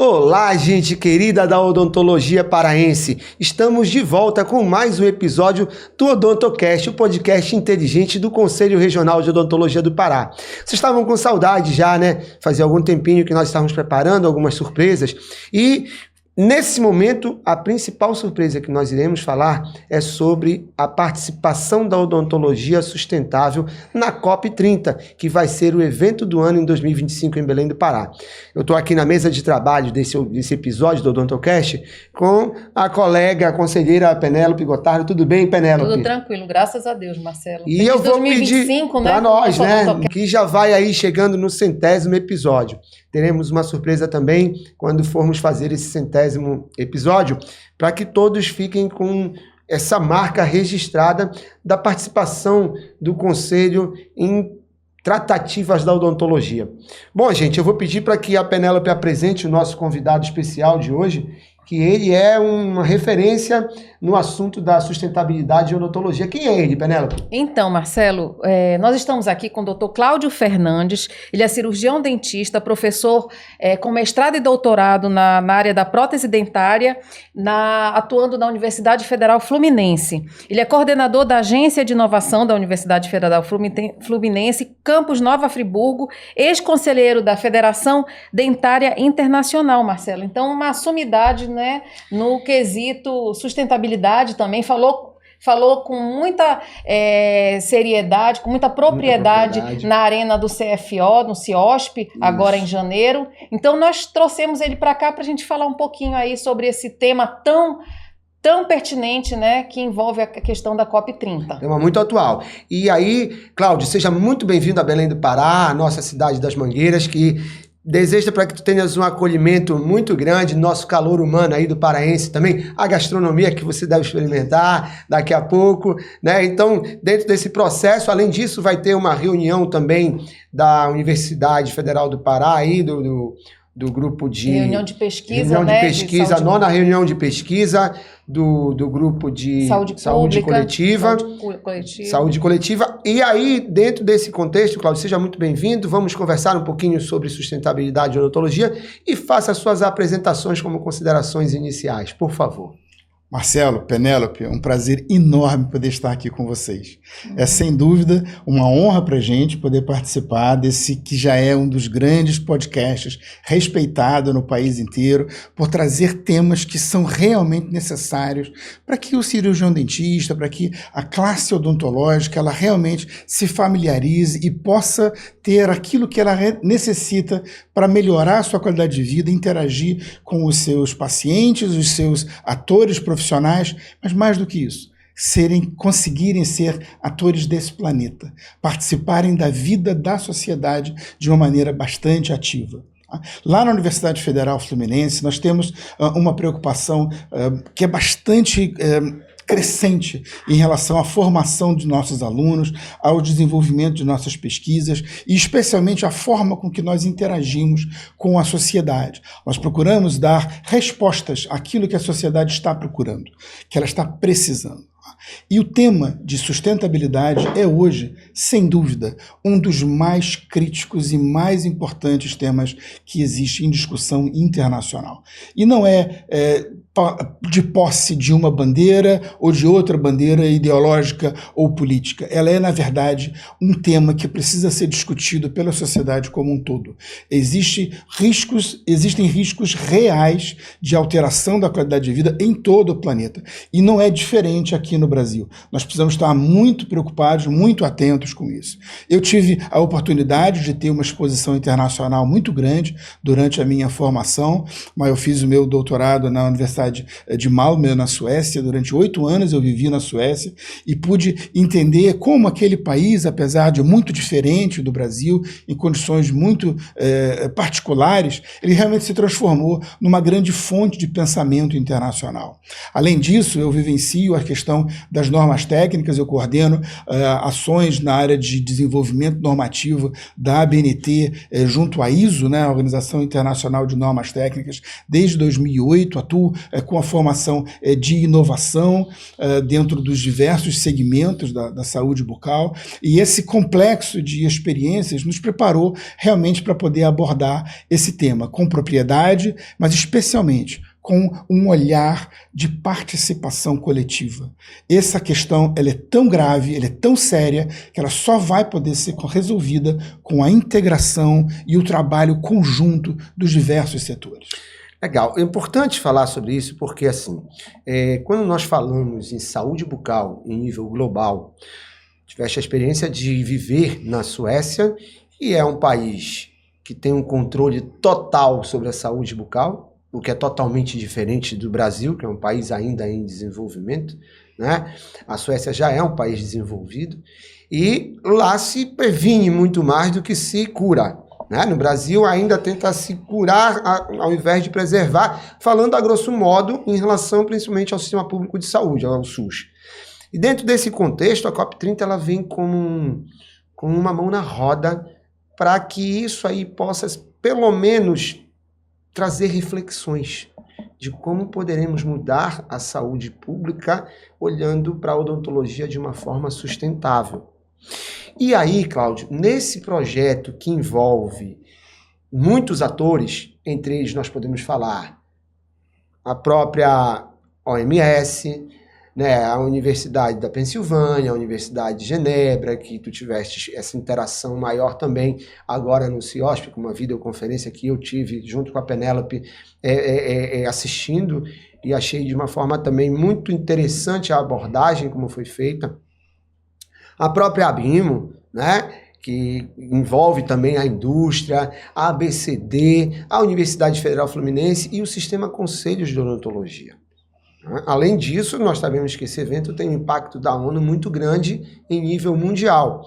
Olá, gente querida da odontologia paraense. Estamos de volta com mais um episódio do Odontocast, o podcast inteligente do Conselho Regional de Odontologia do Pará. Vocês estavam com saudade já, né? Fazia algum tempinho que nós estávamos preparando algumas surpresas e nesse momento, a principal surpresa que nós iremos falar é sobre a participação da odontologia sustentável na COP30, que vai ser o evento do ano em 2025 em Belém do Pará. Eu estou aqui na mesa de trabalho desse episódio do Odontocast com a colega, a conselheira Penélope Gotardo. Tudo bem, Penélope? Tudo tranquilo, graças a Deus, Marcelo. E eu vou 2025, pedir para nós, né, que já vai aí chegando no 100º episódio. Teremos uma surpresa também quando formos fazer esse 100º episódio, para que todos fiquem com essa marca registrada da participação do Conselho em tratativas da odontologia. Bom, gente, eu vou pedir para que a Penélope apresente o nosso convidado especial de hoje, que ele é uma referência no assunto da sustentabilidade e odontologia. Quem é ele, Penélope? Então, Marcelo, nós estamos aqui com o Dr. Cláudio Fernandes. Ele é cirurgião dentista, professor com mestrado e doutorado na área da prótese dentária, atuando na Universidade Federal Fluminense. Ele é coordenador da Agência de Inovação da Universidade Federal Fluminense, Campus Nova Friburgo, ex-conselheiro da Federação Dentária Internacional, Marcelo. Então, uma sumidade, né, no quesito sustentabilidade também, falou com muita seriedade, com muita propriedade na arena do CFO, no CIOSP, agora em janeiro. Então, nós trouxemos ele para cá para a gente falar um pouquinho aí sobre esse tema tão pertinente, né, que envolve a questão da COP30. Tema muito atual. E aí, Cláudio, seja muito bem-vindo a Belém do Pará, a nossa cidade das Mangueiras, que deseja para que tu tenhas um acolhimento muito grande, nosso calor humano aí do paraense também, a gastronomia que você deve experimentar daqui a pouco, né? Então, dentro desse processo, além disso, vai ter uma reunião também da Universidade Federal do Pará, aí do grupo de... Reunião de pesquisa, reunião de pesquisa, a nona reunião de pesquisa do grupo de saúde coletiva. Saúde coletiva. E aí, dentro desse contexto, Cláudio, seja muito bem-vindo. Vamos conversar um pouquinho sobre sustentabilidade e odontologia e faça suas apresentações como considerações iniciais, por favor. Marcelo, Penélope, um prazer enorme poder estar aqui com vocês. É sem dúvida uma honra para a gente poder participar desse que já é um dos grandes podcasts respeitado no país inteiro por trazer temas que são realmente necessários para que o cirurgião dentista, para que a classe odontológica ela realmente se familiarize e possa ter aquilo que ela necessita para melhorar a sua qualidade de vida, interagir com os seus pacientes, os seus atores profissionais, mas mais do que isso, conseguirem ser atores desse planeta, participarem da vida da sociedade de uma maneira bastante ativa. Lá na Universidade Federal Fluminense, nós temos uma preocupação que é bastante crescente em relação à formação de nossos alunos, ao desenvolvimento de nossas pesquisas e especialmente a forma com que nós interagimos com a sociedade. Nós procuramos dar respostas àquilo que a sociedade está procurando, que ela está precisando. E o tema de sustentabilidade é hoje, sem dúvida, um dos mais críticos e mais importantes temas que existe em discussão internacional. E não é de posse de uma bandeira ou de outra bandeira ideológica ou política. Ela é, na verdade, um tema que precisa ser discutido pela sociedade como um todo. Existem riscos reais de alteração da qualidade de vida em todo o planeta. E não é diferente aqui no Brasil. Nós precisamos estar muito preocupados, muito atentos com isso. Eu tive a oportunidade de ter uma exposição internacional muito grande durante a minha formação, mas eu fiz o meu doutorado na Universidade de Malmö, na Suécia. Durante 8 anos eu vivi na Suécia e pude entender como aquele país, apesar de muito diferente do Brasil, em condições muito particulares, ele realmente se transformou numa grande fonte de pensamento internacional. Além disso, eu vivencio a questão elaboração das normas técnicas, eu coordeno ações na área de desenvolvimento normativo da ABNT junto à ISO, né, a Organização Internacional de Normas Técnicas, desde 2008, atuo com a formação de inovação dentro dos diversos segmentos da saúde bucal, e esse complexo de experiências nos preparou realmente para poder abordar esse tema com propriedade, mas especialmente com um olhar de participação coletiva. Essa questão ela é tão grave, ela é tão séria, que ela só vai poder ser resolvida com a integração e o trabalho conjunto dos diversos setores. Legal, é importante falar sobre isso porque, assim, quando nós falamos em saúde bucal em nível global, tiveste a experiência de viver na Suécia, e é um país que tem um controle total sobre a saúde bucal, o que é totalmente diferente do Brasil, que é um país ainda em desenvolvimento, né? A Suécia já é um país desenvolvido, e lá se previne muito mais do que se cura, né? No Brasil ainda tenta se curar ao invés de preservar, falando a grosso modo em relação principalmente ao sistema público de saúde, ao SUS. E dentro desse contexto, a COP30 ela vem como uma mão na roda para que isso aí possa, pelo menos, trazer reflexões de como poderemos mudar a saúde pública olhando para a odontologia de uma forma sustentável. E aí, Cláudio, nesse projeto que envolve muitos atores, entre eles nós podemos falar a própria OMS, né, a Universidade da Pensilvânia, a Universidade de Genebra, que tu tiveste essa interação maior também agora no CIOSP, com uma videoconferência que eu tive junto com a Penélope assistindo, e achei de uma forma também muito interessante a abordagem como foi feita. A própria ABIMO, né, que envolve também a indústria, a ABCD, a Universidade Federal Fluminense e o Sistema Conselhos de Odontologia. Além disso, nós sabemos que esse evento tem um impacto da ONU muito grande em nível mundial.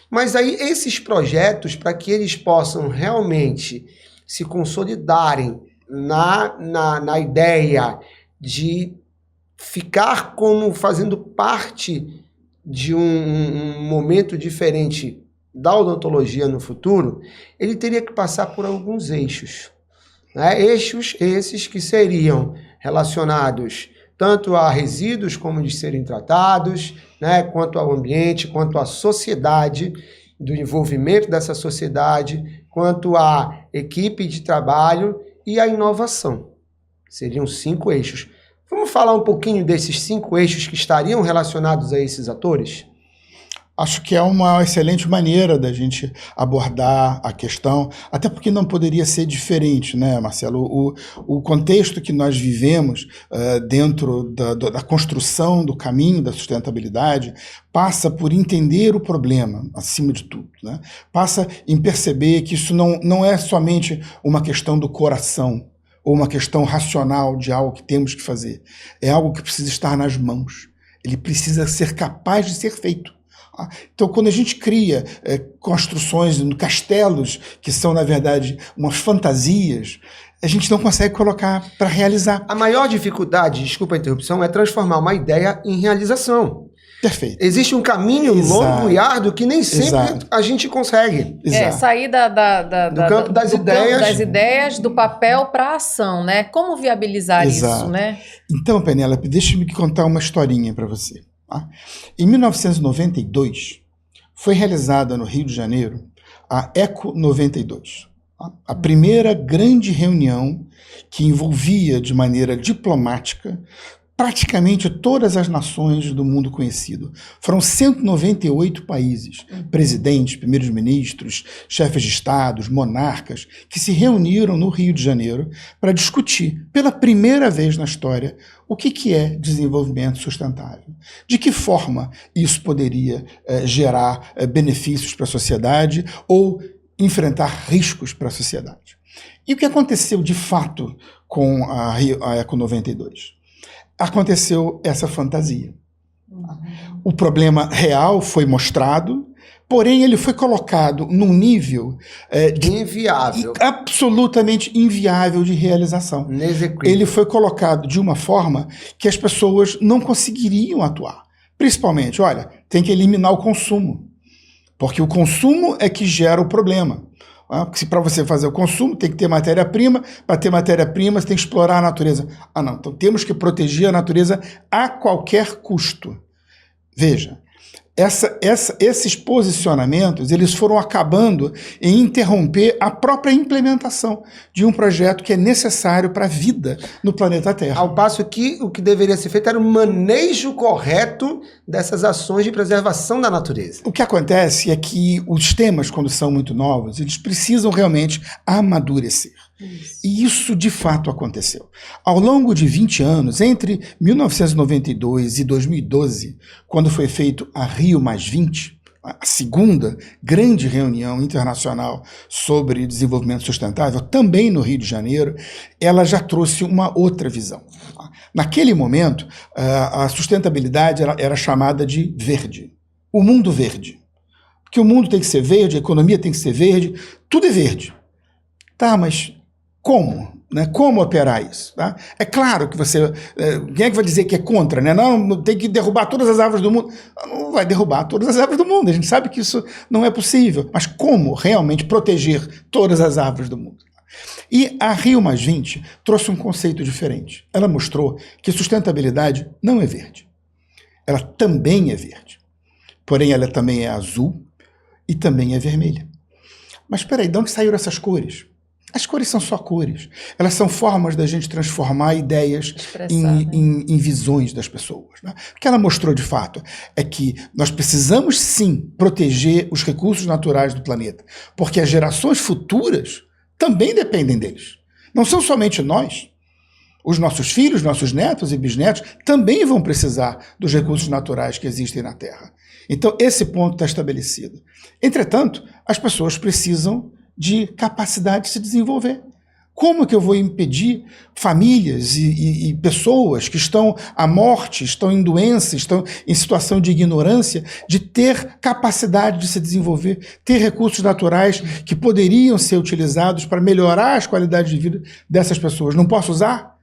Mas aí esses projetos, para que eles possam realmente se consolidarem na ideia de ficar como fazendo parte de um momento diferente da odontologia no futuro, ele teria que passar por alguns eixos, né? Eixos esses que seriam relacionados tanto a resíduos como de serem tratados, né, quanto ao ambiente, quanto à sociedade, do envolvimento dessa sociedade, quanto à equipe de trabalho e à inovação. Seriam 5 eixos. Vamos falar um pouquinho desses 5 eixos que estariam relacionados a esses atores? Acho que é uma excelente maneira da gente abordar a questão, até porque não poderia ser diferente, né, Marcelo? O contexto que nós vivemos dentro da construção do caminho da sustentabilidade passa por entender o problema, acima de tudo, né? Passa em perceber que isso não é somente uma questão do coração ou uma questão racional de algo que temos que fazer. É algo que precisa estar nas mãos. Ele precisa ser capaz de ser feito. Então, quando a gente cria construções, castelos, que são, na verdade, umas fantasias, a gente não consegue colocar para realizar. A maior dificuldade, desculpa a interrupção, é transformar uma ideia em realização. Perfeito. Existe um caminho longo e árduo que nem sempre a gente consegue. Sair do campo das ideias, do papel para a ação, né? Como viabilizar isso, né? Então, Penélope, deixa-me contar uma historinha para você. Em 1992, foi realizada no Rio de Janeiro a ECO 92, a primeira grande reunião que envolvia de maneira diplomática praticamente todas as nações do mundo conhecido. Foram 198 países, presidentes, primeiros ministros, chefes de estados, monarcas, que se reuniram no Rio de Janeiro para discutir, pela primeira vez na história, o que é desenvolvimento sustentável. De que forma isso poderia gerar benefícios para a sociedade ou enfrentar riscos para a sociedade. E o que aconteceu de fato com a ECO 92? Aconteceu essa fantasia. O problema real foi mostrado, porém ele foi colocado num nível inviável, absolutamente inviável de realização. inexequível. Ele foi colocado de uma forma que as pessoas não conseguiriam atuar. Principalmente, olha, tem que eliminar o consumo, porque o consumo é que gera o problema. Porque para você fazer o consumo, tem que ter matéria-prima. Para ter matéria-prima, você tem que explorar a natureza. Não, então temos que proteger a natureza a qualquer custo. Veja, esses posicionamentos, eles foram acabando em interromper a própria implementação de um projeto que é necessário para a vida no planeta Terra. Ao passo que o que deveria ser feito era o manejo correto dessas ações de preservação da natureza. O que acontece é que os temas, quando são muito novos, eles precisam realmente amadurecer. E isso de fato aconteceu. Ao longo de 20 anos, entre 1992 e 2012, quando foi feito a Rio+20, a segunda grande reunião internacional sobre desenvolvimento sustentável, também no Rio de Janeiro, ela já trouxe uma outra visão. Naquele momento, a sustentabilidade era chamada de verde. O mundo verde. Porque o mundo tem que ser verde, a economia tem que ser verde, tudo é verde. Tá, mas como? Né? Como operar isso? Tá? É claro que você... quem é que vai dizer que é contra? Né? Não, tem que derrubar todas as árvores do mundo. Não vai derrubar todas as árvores do mundo. A gente sabe que isso não é possível. Mas como realmente proteger todas as árvores do mundo? E a Rio+20 trouxe um conceito diferente. Ela mostrou que sustentabilidade não é verde. Ela também é verde. Porém, ela também é azul e também é vermelha. Mas espera aí, de onde saíram essas cores? As cores são só cores. Elas são formas da gente transformar ideias em visões das pessoas. Né? O que ela mostrou de fato é que nós precisamos sim proteger os recursos naturais do planeta, porque as gerações futuras também dependem deles. Não são somente nós. Os nossos filhos, nossos netos e bisnetos também vão precisar dos recursos naturais que existem na Terra. Então esse ponto está estabelecido. Entretanto, as pessoas precisam de capacidade de se desenvolver. Como que eu vou impedir famílias e pessoas que estão à morte, estão em doença, estão em situação de ignorância, de ter capacidade de se desenvolver, ter recursos naturais que poderiam ser utilizados para melhorar as qualidades de vida dessas pessoas? Não posso usar?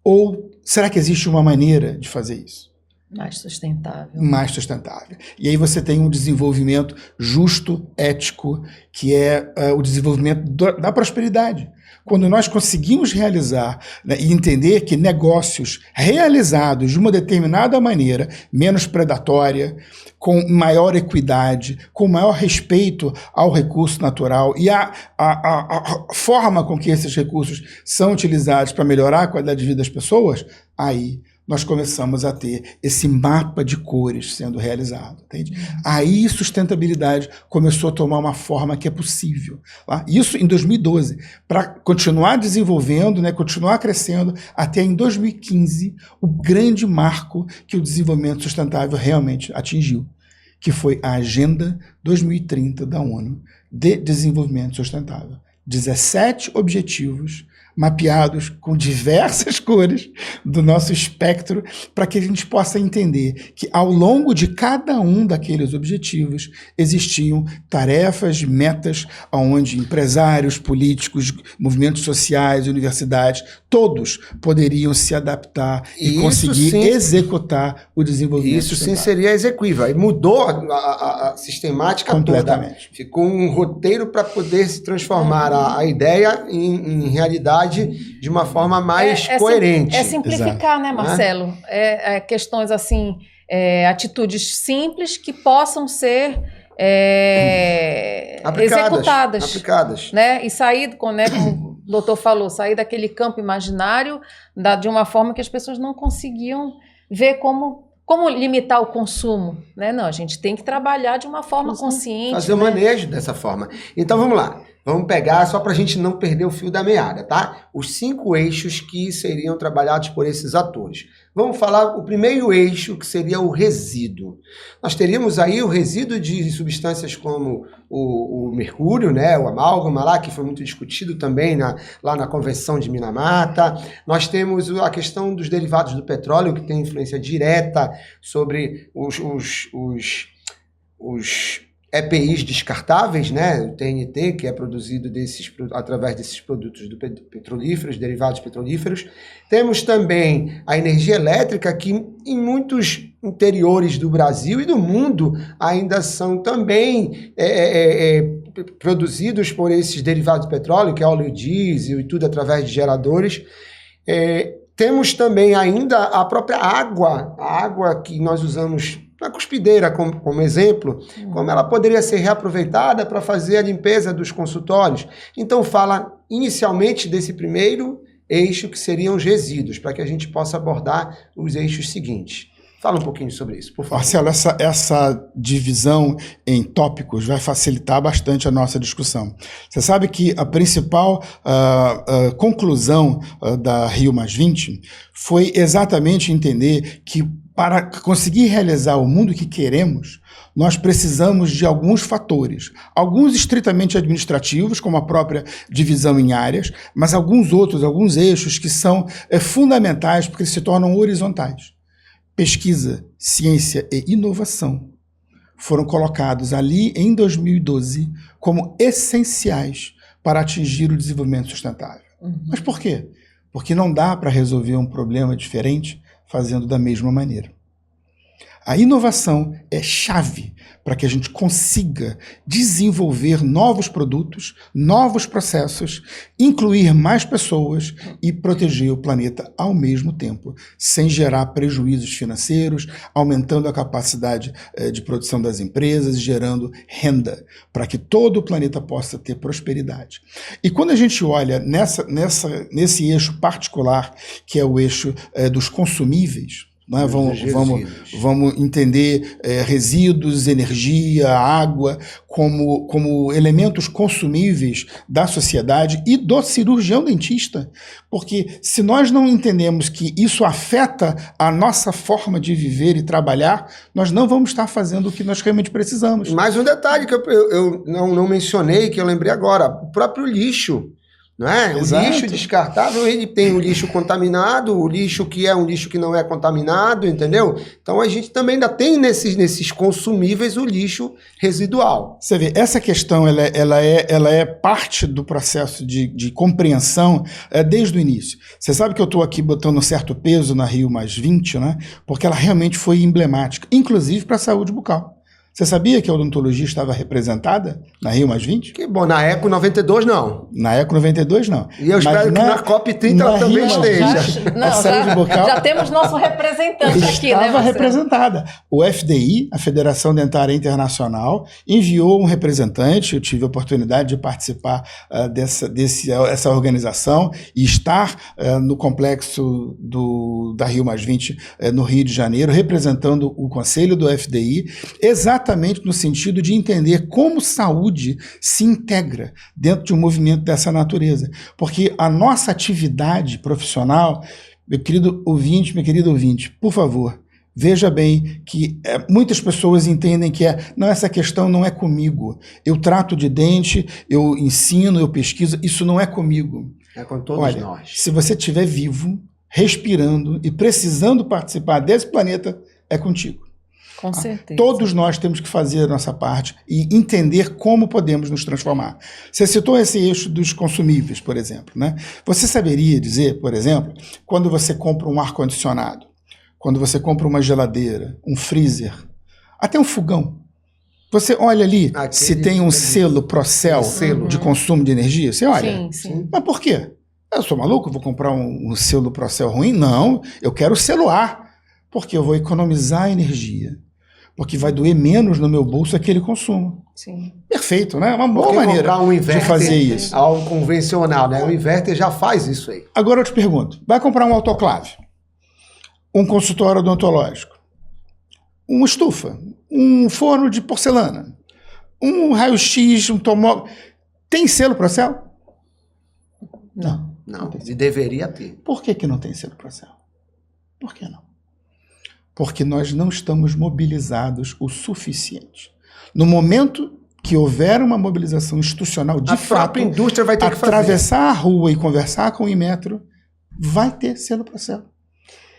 Ou será que existe uma maneira de fazer isso? Mais sustentável. Mais sustentável. E aí você tem um desenvolvimento justo, ético, que é o desenvolvimento da prosperidade. Quando nós conseguimos realizar, né, e entender que negócios realizados de uma determinada maneira, menos predatória, com maior equidade, com maior respeito ao recurso natural e a forma com que esses recursos são utilizados para melhorar a qualidade de vida das pessoas, aí nós começamos a ter esse mapa de cores sendo realizado. Entende? Aí sustentabilidade começou a tomar uma forma que é possível. Tá? Isso em 2012, para continuar desenvolvendo, né, continuar crescendo, até em 2015, o grande marco que o desenvolvimento sustentável realmente atingiu, que foi a Agenda 2030 da ONU de Desenvolvimento Sustentável. 17 objetivos mapeados com diversas cores do nosso espectro, para que a gente possa entender que ao longo de cada um daqueles objetivos existiam tarefas, metas, onde empresários, políticos, movimentos sociais, universidades, todos poderiam se adaptar e conseguir executar o desenvolvimento. Isso sim seria execuível. E mudou a sistemática completamente. Toda. Ficou um roteiro para poder se transformar a ideia em realidade de uma forma mais coerente. É simplificar, né, Marcelo? Questões assim, atitudes simples que possam ser executadas. Né? E sair, como o doutor falou, sair daquele campo imaginário de uma forma que as pessoas não conseguiam ver como limitar o consumo, né? Não, a gente tem que trabalhar de uma forma consciente. Fazer o manejo dessa forma. Então vamos lá. Vamos pegar, só para a gente não perder o fio da meada, tá? Os 5 eixos que seriam trabalhados por esses atores. Vamos falar o primeiro eixo, que seria o resíduo. Nós teríamos aí o resíduo de substâncias como o mercúrio, né? O amálgama lá, que foi muito discutido também lá na Convenção de Minamata. Nós temos a questão dos derivados do petróleo, que tem influência direta sobre os EPIs descartáveis, né? O TNT, que é produzido através desses produtos petrolíferos, derivados petrolíferos. Temos também a energia elétrica, que em muitos interiores do Brasil e do mundo ainda são também produzidos por esses derivados de petróleo, que é óleo diesel e tudo através de geradores. Temos também ainda a própria água, a água que nós usamos na cuspideira como exemplo, como ela poderia ser reaproveitada para fazer a limpeza dos consultórios. Então fala inicialmente desse primeiro eixo, que seriam os resíduos, para que a gente possa abordar os eixos seguintes. Fala um pouquinho sobre isso, por favor. Marcelo, essa divisão em tópicos vai facilitar bastante a nossa discussão. Você sabe que a principal conclusão da Rio+20 foi exatamente entender que para conseguir realizar o mundo que queremos, nós precisamos de alguns fatores, alguns estritamente administrativos, como a própria divisão em áreas, mas alguns outros, alguns eixos que são fundamentais porque eles se tornam horizontais. Pesquisa, ciência e inovação foram colocados ali em 2012 como essenciais para atingir o desenvolvimento sustentável. Mas por quê? Porque não dá para resolver um problema diferente fazendo da mesma maneira. A inovação é chave para que a gente consiga desenvolver novos produtos, novos processos, incluir mais pessoas e proteger o planeta ao mesmo tempo, sem gerar prejuízos financeiros, aumentando a capacidade de produção das empresas, gerando renda, para que todo o planeta possa ter prosperidade. E quando a gente olha nesse eixo particular, que é o eixo dos consumíveis, né? Vamos entender resíduos, energia, água como elementos consumíveis da sociedade e do cirurgião dentista, porque se nós não entendemos que isso afeta a nossa forma de viver e trabalhar, nós não vamos estar fazendo o que nós realmente precisamos. Mais um detalhe que eu não mencionei, que eu lembrei agora, o próprio lixo. Não é? Exato. O lixo descartável, ele tem o lixo contaminado, o lixo que é um lixo que não é contaminado, entendeu? Então a gente também ainda tem nesses consumíveis o lixo residual. Você vê, essa questão ela é parte do processo de compreensão desde o início. Você sabe que eu estou aqui botando um certo peso na Rio+20, né? Porque ela realmente foi emblemática, inclusive para a saúde bucal. Você sabia que a odontologia estava representada na Rio+20? Que bom, na Eco 92 não. Na Eco 92 não. E eu espero que na COP30 ela também esteja. Já temos nosso representante aqui, né? Estava representada. O FDI, a Federação Dentária Internacional, enviou um representante. Eu tive a oportunidade de participar dessa organização e estar no complexo da Rio+20 no Rio de Janeiro, representando o conselho do FDI, exatamente no sentido de entender como saúde se integra dentro de um movimento dessa natureza. Porque a nossa atividade profissional, meu querido ouvinte, por favor, veja bem que muitas pessoas entendem que essa questão não é comigo. Eu trato de dente, eu ensino, eu pesquiso, isso não é comigo. É com todos nós. Se você estiver vivo, respirando e precisando participar desse planeta, é contigo. Com certeza. Todos nós temos que fazer a nossa parte e entender como podemos nos transformar. Você citou esse eixo dos consumíveis, por exemplo, né? Você saberia dizer, por exemplo, quando você compra um ar-condicionado, quando você compra uma geladeira, um freezer, até um fogão, você olha ali se tem um selo Procel de consumo de energia? Você olha? Sim. Mas por quê? Eu sou maluco? Vou comprar um selo Procel ruim? Não, eu quero o selo A, porque eu vou economizar energia. Porque vai doer menos no meu bolso aquele consumo. Sim. Perfeito, né? É uma boa maneira de fazer isso. Algo convencional, né? O inverter já faz isso aí. Agora eu te pergunto, vai comprar um autoclave, um consultório odontológico, uma estufa, um forno de porcelana, um raio-x, um tomógrafo. Tem selo Procel? Não. E deveria ter. Por que não tem selo Procel? Por que não? Porque nós não estamos mobilizados o suficiente. No momento que houver uma mobilização institucional de fato, a própria indústria vai ter que atravessar a rua e conversar com o Inmetro, vai ter selo Procel.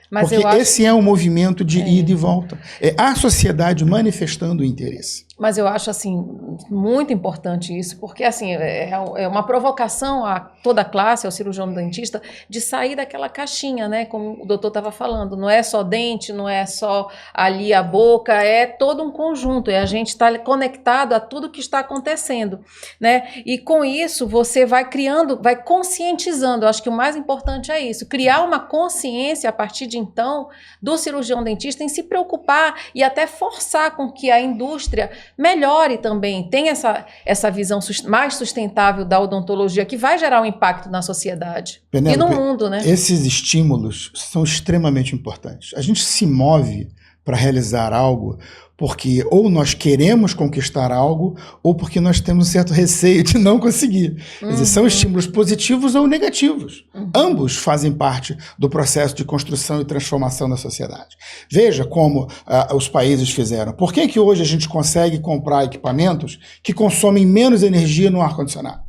Porque esse é um movimento de ida e volta. É a sociedade manifestando o interesse. Mas eu acho, assim, muito importante isso, porque, assim, é uma provocação a toda a classe, ao cirurgião dentista, de sair daquela caixinha, né? Como o doutor estava falando, não é só dente, não é só ali a boca, é todo um conjunto, e a gente está conectado a tudo que está acontecendo, né? E com isso, você vai criando, vai conscientizando, eu acho que o mais importante é isso, criar uma consciência, a partir de então, do cirurgião dentista em se preocupar e até forçar com que a indústria melhore também, tem essa visão mais sustentável da odontologia, que vai gerar um impacto na sociedade e no mundo, né? Esses estímulos são extremamente importantes. A gente se move para realizar algo porque ou nós queremos conquistar algo ou porque nós temos um certo receio de não conseguir. Quer dizer, são estímulos positivos ou negativos. Ambos fazem parte do processo de construção e transformação da sociedade. Veja como os países fizeram. Por que hoje a gente consegue comprar equipamentos que consomem menos energia no ar-condicionado?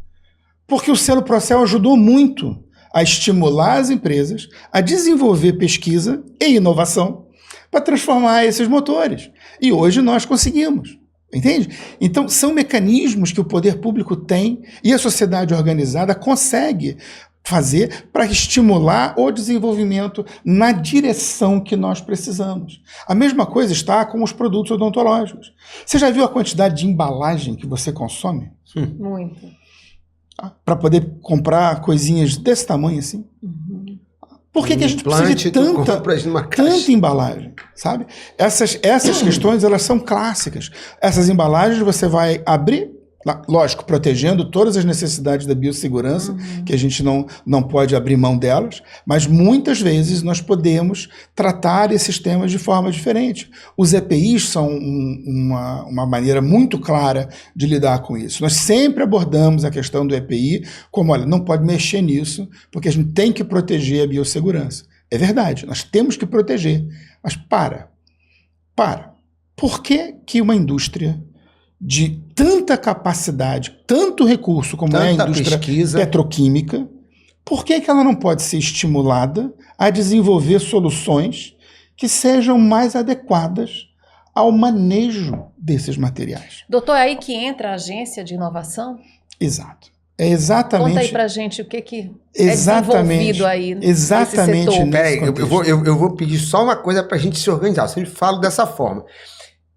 Porque o selo Procel ajudou muito a estimular as empresas a desenvolver pesquisa e inovação para transformar esses motores. E hoje nós conseguimos, entende? Então, são mecanismos que o poder público tem e a sociedade organizada consegue fazer para estimular o desenvolvimento na direção que nós precisamos. A mesma coisa está com os produtos odontológicos. Você já viu a quantidade de embalagem que você consome? Muito. Para poder comprar coisinhas desse tamanho assim? Por que a gente precisa de tanta embalagem, sabe? Essas questões, elas são clássicas. Essas embalagens você vai abrir, lógico, protegendo todas as necessidades da biossegurança, que a gente não pode abrir mão delas, mas muitas vezes nós podemos tratar esses temas de forma diferente. Os EPIs são uma maneira muito clara de lidar com isso. Nós sempre abordamos a questão do EPI como, olha, não pode mexer nisso, porque a gente tem que proteger a biossegurança. É verdade, nós temos que proteger, mas para. Por que uma indústria de tanta capacidade, tanto recurso como é a indústria petroquímica, por que ela não pode ser estimulada a desenvolver soluções que sejam mais adequadas ao manejo desses materiais? Doutor, é aí que entra a agência de inovação? Exato. É exatamente. Conta aí pra gente o que é desenvolvido aí nesse setor. Peraí, eu vou pedir só uma coisa pra gente se organizar. Eu sempre falo dessa forma.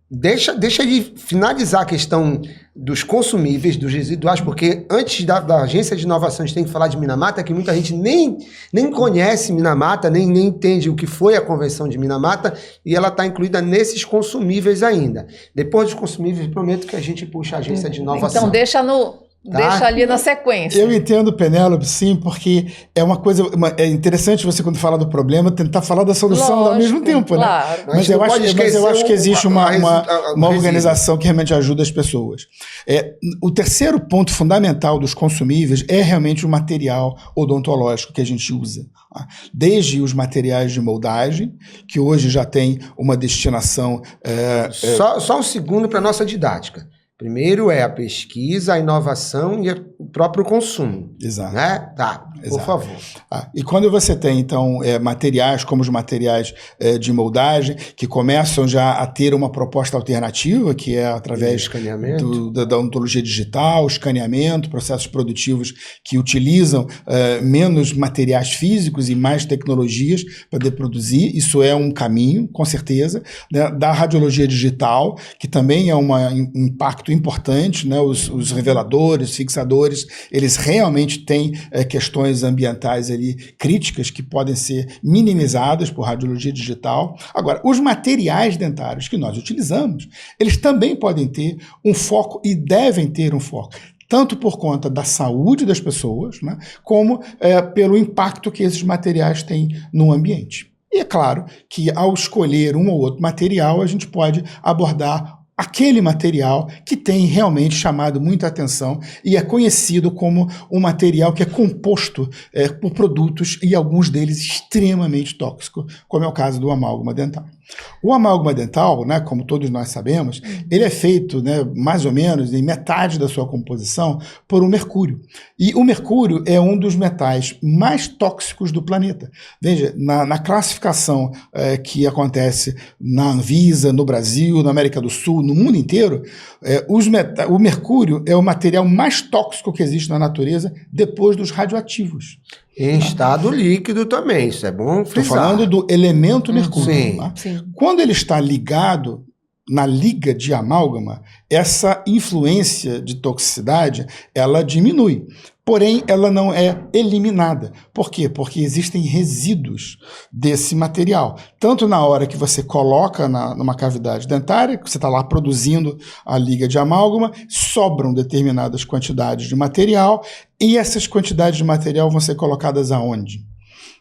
Deixa de finalizar a questão dos consumíveis, dos residuais, porque antes da agência de inovação a gente tem que falar de Minamata, que muita gente nem conhece Minamata, nem entende o que foi a convenção de Minamata, e ela está incluída nesses consumíveis ainda. Depois dos consumíveis, prometo que a gente puxa a agência de inovação. Então deixa ali na sequência. Eu entendo, Penélope, sim, porque é uma coisa. É interessante você, quando fala do problema, tentar falar da solução ao mesmo tempo, claro. né? Mas eu acho que existe uma organização que realmente ajuda as pessoas. O terceiro ponto fundamental dos consumíveis é realmente o material odontológico que a gente usa. Desde os materiais de moldagem, que hoje já tem uma destinação. Só um segundo para a nossa didática. Primeiro é a pesquisa, a inovação e o próprio consumo. Exato. Né? Tá, por favor. E quando você tem, então, materiais como os materiais de moldagem, que começam já a ter uma proposta alternativa, que é através da odontologia digital, escaneamento, processos produtivos que utilizam menos materiais físicos e mais tecnologias para poder produzir, isso é um caminho, com certeza. Né? Da radiologia digital, que também é um impacto importante, né? Os reveladores, fixadores, eles realmente têm questões ambientais ali críticas que podem ser minimizadas por radiologia digital. Agora, os materiais dentários que nós utilizamos, eles também podem ter um foco e devem ter um foco, tanto por conta da saúde das pessoas, né? Como pelo impacto que esses materiais têm no ambiente. E é claro que ao escolher um ou outro material, a gente pode abordar aquele material que tem realmente chamado muita atenção e é conhecido como um material que é composto por produtos e alguns deles extremamente tóxicos, como é o caso do amálgama dental. O amálgama dental, né, como todos nós sabemos, ele é feito, né, mais ou menos em metade da sua composição por um mercúrio. E o mercúrio é um dos metais mais tóxicos do planeta. Veja, na classificação que acontece na Anvisa, no Brasil, na América do Sul, no mundo inteiro, o mercúrio é o material mais tóxico que existe na natureza depois dos radioativos. Em estado líquido também, isso é bom frisar. Estou falando do elemento mercúrio. Sim. Tá? Sim. Quando ele está ligado na liga de amálgama, essa influência de toxicidade, ela diminui. Porém, ela não é eliminada. Por quê? Porque existem resíduos desse material. Tanto na hora que você coloca numa cavidade dentária, que você está lá produzindo a liga de amálgama, sobram determinadas quantidades de material, e essas quantidades de material vão ser colocadas aonde?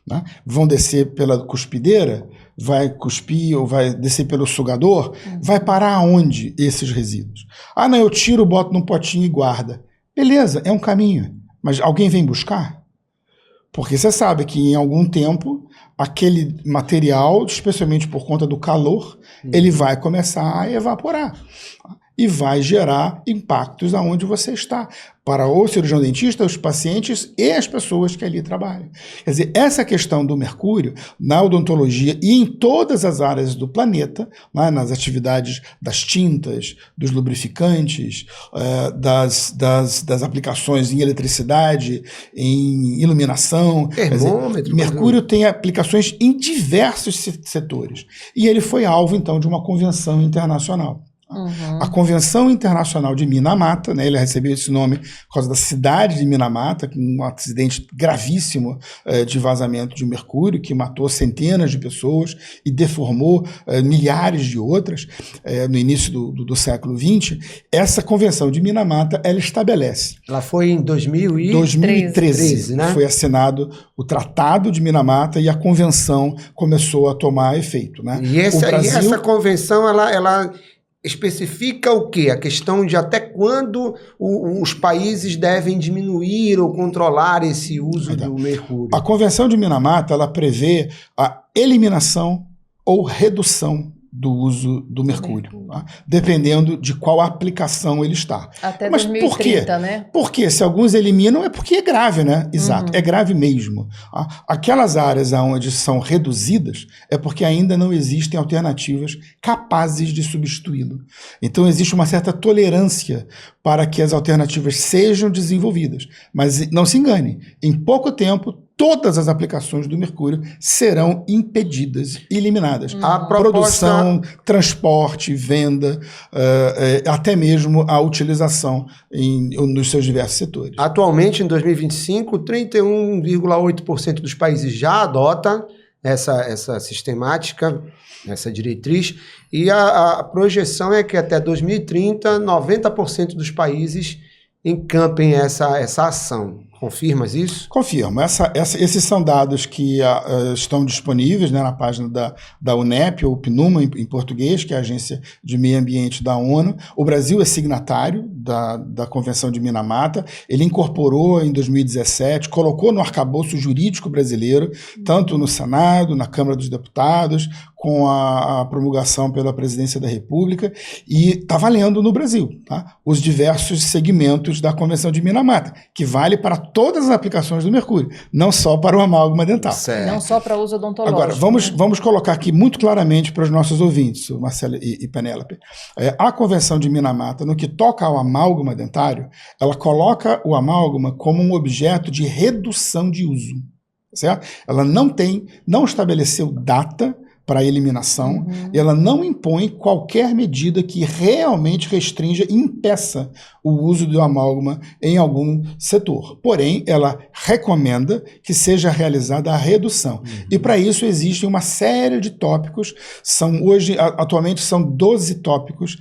Né? Vão descer pela cuspideira, vai cuspir ou vai descer pelo sugador, vai parar aonde esses resíduos? Ah, não, eu tiro, boto num potinho e guarda. Beleza, é um caminho. Mas alguém vem buscar? Porque você sabe que em algum tempo aquele material, especialmente por conta do calor, ele vai começar a evaporar e vai gerar impactos aonde você está, para o cirurgião dentista, os pacientes e as pessoas que ali trabalham. Quer dizer, essa questão do mercúrio na odontologia e em todas as áreas do planeta, né, nas atividades das tintas, dos lubrificantes, das aplicações em eletricidade, em iluminação. Termômetro. Mercúrio tem aplicações em diversos setores. E ele foi alvo, então, de uma convenção internacional. A Convenção Internacional de Minamata, né, ele recebeu esse nome por causa da cidade de Minamata, com um acidente gravíssimo de vazamento de mercúrio, que matou centenas de pessoas e deformou milhares de outras no início do século XX. Essa Convenção de Minamata, ela estabelece. Ela foi em 2013, né? Foi assinado o Tratado de Minamata e a Convenção começou a tomar efeito. Né? E essa convenção, ela especifica o quê? A questão de até quando os países devem diminuir ou controlar esse uso do mercúrio. A Convenção de Minamata, ela prevê a eliminação ou redução do uso do mercúrio, tá? Dependendo de qual aplicação ele está. Até Mas 2030, por quê? né? Porque se alguns eliminam é porque é grave, né? Exato, é grave mesmo. Tá? Aquelas áreas onde são reduzidas é porque ainda não existem alternativas capazes de substituí-lo. Então existe uma certa tolerância para que as alternativas sejam desenvolvidas. Mas não se engane, em pouco tempo todas as aplicações do mercúrio serão impedidas, eliminadas. A produção, transporte, venda, até mesmo a utilização nos seus diversos setores. Atualmente, em 2025, 31,8% dos países já adota essa sistemática, essa diretriz, e a projeção é que até 2030, 90% dos países encampem essa ação. Confirmas isso? Confirmo. Esses são dados que estão disponíveis, né, na página da UNEP, ou PNUMA em português, que é a Agência de Meio Ambiente da ONU. O Brasil é signatário da Convenção de Minamata. Ele incorporou em 2017, colocou no arcabouço jurídico brasileiro, tanto no Senado, na Câmara dos Deputados, com a promulgação pela Presidência da República, e está valendo no Brasil, tá? Os diversos segmentos da Convenção de Minamata, que vale para todas as aplicações do mercúrio, não só para o amálgama dental. Certo. Não só para uso odontológico. Agora, vamos colocar aqui muito claramente para os nossos ouvintes, Marcelo e Penélope. A Convenção de Minamata, no que toca ao amálgama dentário, ela coloca o amálgama como um objeto de redução de uso, certo? Ela não estabeleceu data para a eliminação, ela não impõe qualquer medida que realmente restrinja e impeça o uso do amálgama em algum setor. Porém, ela recomenda que seja realizada a redução. E para isso existe uma série de tópicos, atualmente são 12 tópicos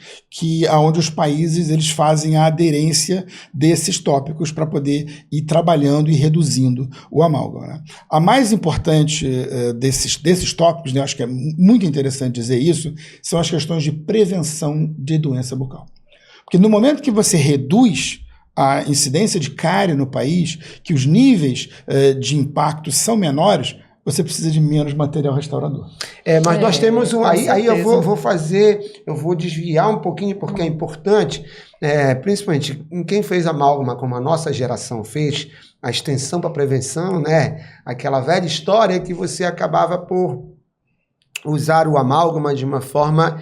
onde os países eles fazem a aderência desses tópicos para poder ir trabalhando e reduzindo o amálgama. Né? A mais importante desses tópicos, né, acho que é muito interessante dizer isso, são as questões de prevenção de doença bucal. Porque no momento que você reduz a incidência de cárie no país, que os níveis de impacto são menores, você precisa de menos material restaurador. Mas nós temos um... Aí eu vou desviar um pouquinho porque é importante, principalmente em quem fez amálgama, como a nossa geração fez, a extensão para prevenção, né? Aquela velha história que você acabava por usar o amálgama de uma forma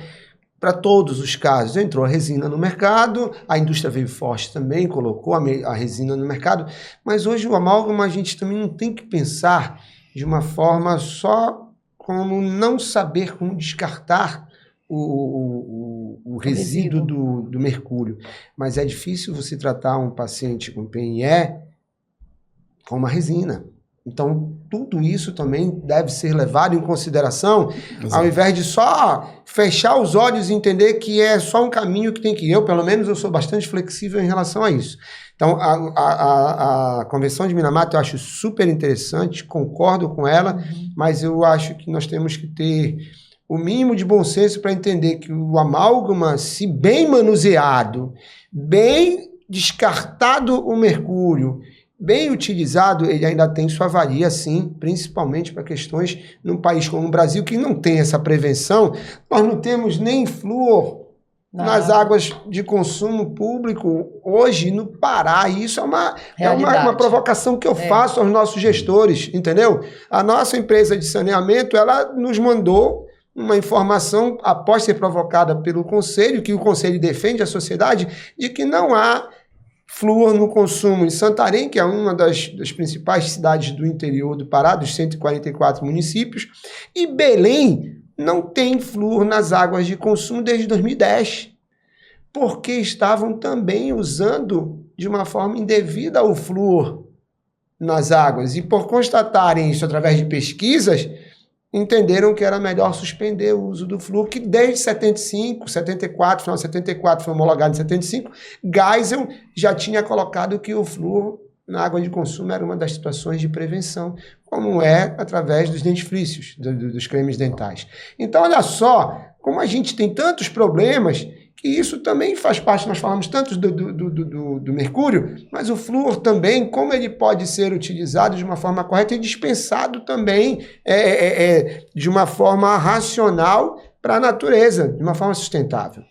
para todos os casos. Entrou a resina no mercado, a indústria veio forte também, colocou a resina no mercado, mas hoje o amálgama a gente também não tem que pensar de uma forma só como não saber como descartar o resíduo do mercúrio. Mas é difícil você tratar um paciente com PNE com uma resina. Então, tudo isso também deve ser levado em consideração, ao invés de só fechar os olhos e entender que é só um caminho que tem que ir. Pelo menos, eu sou bastante flexível em relação a isso. Então, a Convenção de Minamata eu acho super interessante, concordo com ela, mas eu acho que nós temos que ter o mínimo de bom senso para entender que o amálgama, se bem manuseado, bem descartado o mercúrio, bem utilizado, ele ainda tem sua valia, sim, principalmente para questões num país como o Brasil, que não tem essa prevenção. Nós não temos nem flúor nas águas de consumo público hoje no Pará. Isso é uma provocação que eu faço aos nossos gestores, entendeu? A nossa empresa de saneamento, ela nos mandou uma informação, após ser provocada pelo Conselho, que o Conselho defende a sociedade, de que não há flúor no consumo em Santarém, que é uma das principais cidades do interior do Pará, dos 144 municípios, e Belém não tem flúor nas águas de consumo desde 2010, porque estavam também usando de uma forma indevida o flúor nas águas. E por constatarem isso através de pesquisas, entenderam que era melhor suspender o uso do flúor, que desde 75, 74, final de 74, foi homologado em 75, Geisel já tinha colocado que o flúor na água de consumo era uma das situações de prevenção, como é através dos dentifrícios, dos cremes dentais. Então, olha só, como a gente tem tantos problemas, que isso também faz parte, nós falamos tanto do mercúrio, mas o flúor também, como ele pode ser utilizado de uma forma correta e dispensado também de uma forma racional para a natureza, de uma forma sustentável.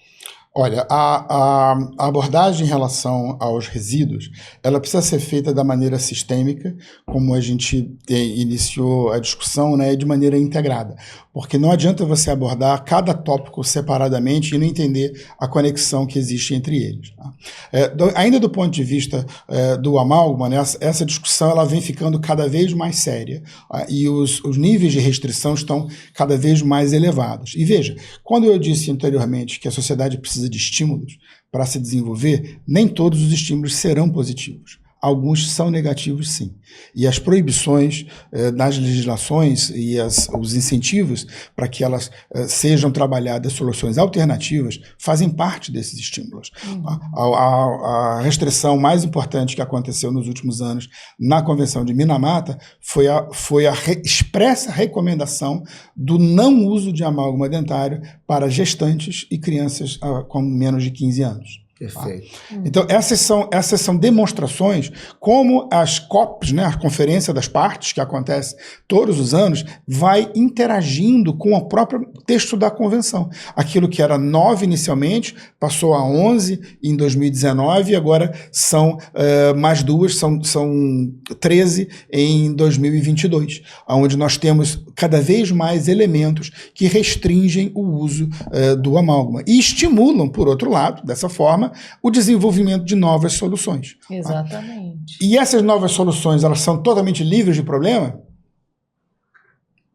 Olha, a abordagem em relação aos resíduos, ela precisa ser feita da maneira sistêmica, como a gente iniciou a discussão, né, de maneira integrada. Porque não adianta você abordar cada tópico separadamente e não entender a conexão que existe entre eles. Tá? Ainda do ponto de vista do amálgama, né, essa discussão ela vem ficando cada vez mais séria, e os níveis de restrição estão cada vez mais elevados. E veja, quando eu disse anteriormente que a sociedade precisa de estímulos para se desenvolver, nem todos os estímulos serão positivos. Alguns são negativos, sim. E as proibições nas legislações e os incentivos para que elas sejam trabalhadas soluções alternativas fazem parte desses estímulos. A restrição mais importante que aconteceu nos últimos anos na Convenção de Minamata foi a expressa recomendação do não uso de amálgama dentário para gestantes e crianças com menos de 15 anos. Perfeito. Então, essas são demonstrações como as COPs, né, a Conferência das Partes, que acontece todos os anos, vai interagindo com o próprio texto da Convenção. Aquilo que era 9 inicialmente, passou a 11 em 2019, e agora são mais duas, são 13 em 2022, onde nós temos cada vez mais elementos que restringem o uso do amálgama e estimulam, por outro lado, dessa forma, o desenvolvimento de novas soluções. Exatamente. E essas novas soluções, elas são totalmente livres de problema?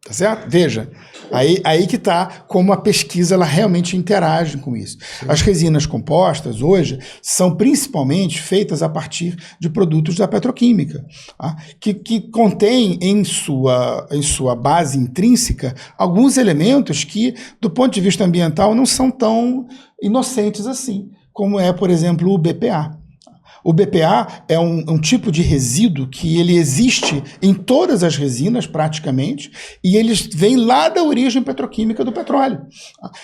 Tá certo? Veja, aí que está como a pesquisa ela realmente interage com isso. Sim. As resinas compostas hoje são principalmente feitas a partir de produtos da petroquímica, tá? que contém em sua base intrínseca alguns elementos que, do ponto de vista ambiental, não são tão inocentes assim, como é, por exemplo, o BPA. O BPA é um tipo de resíduo que ele existe em todas as resinas, praticamente, e eles vêm lá da origem petroquímica do petróleo.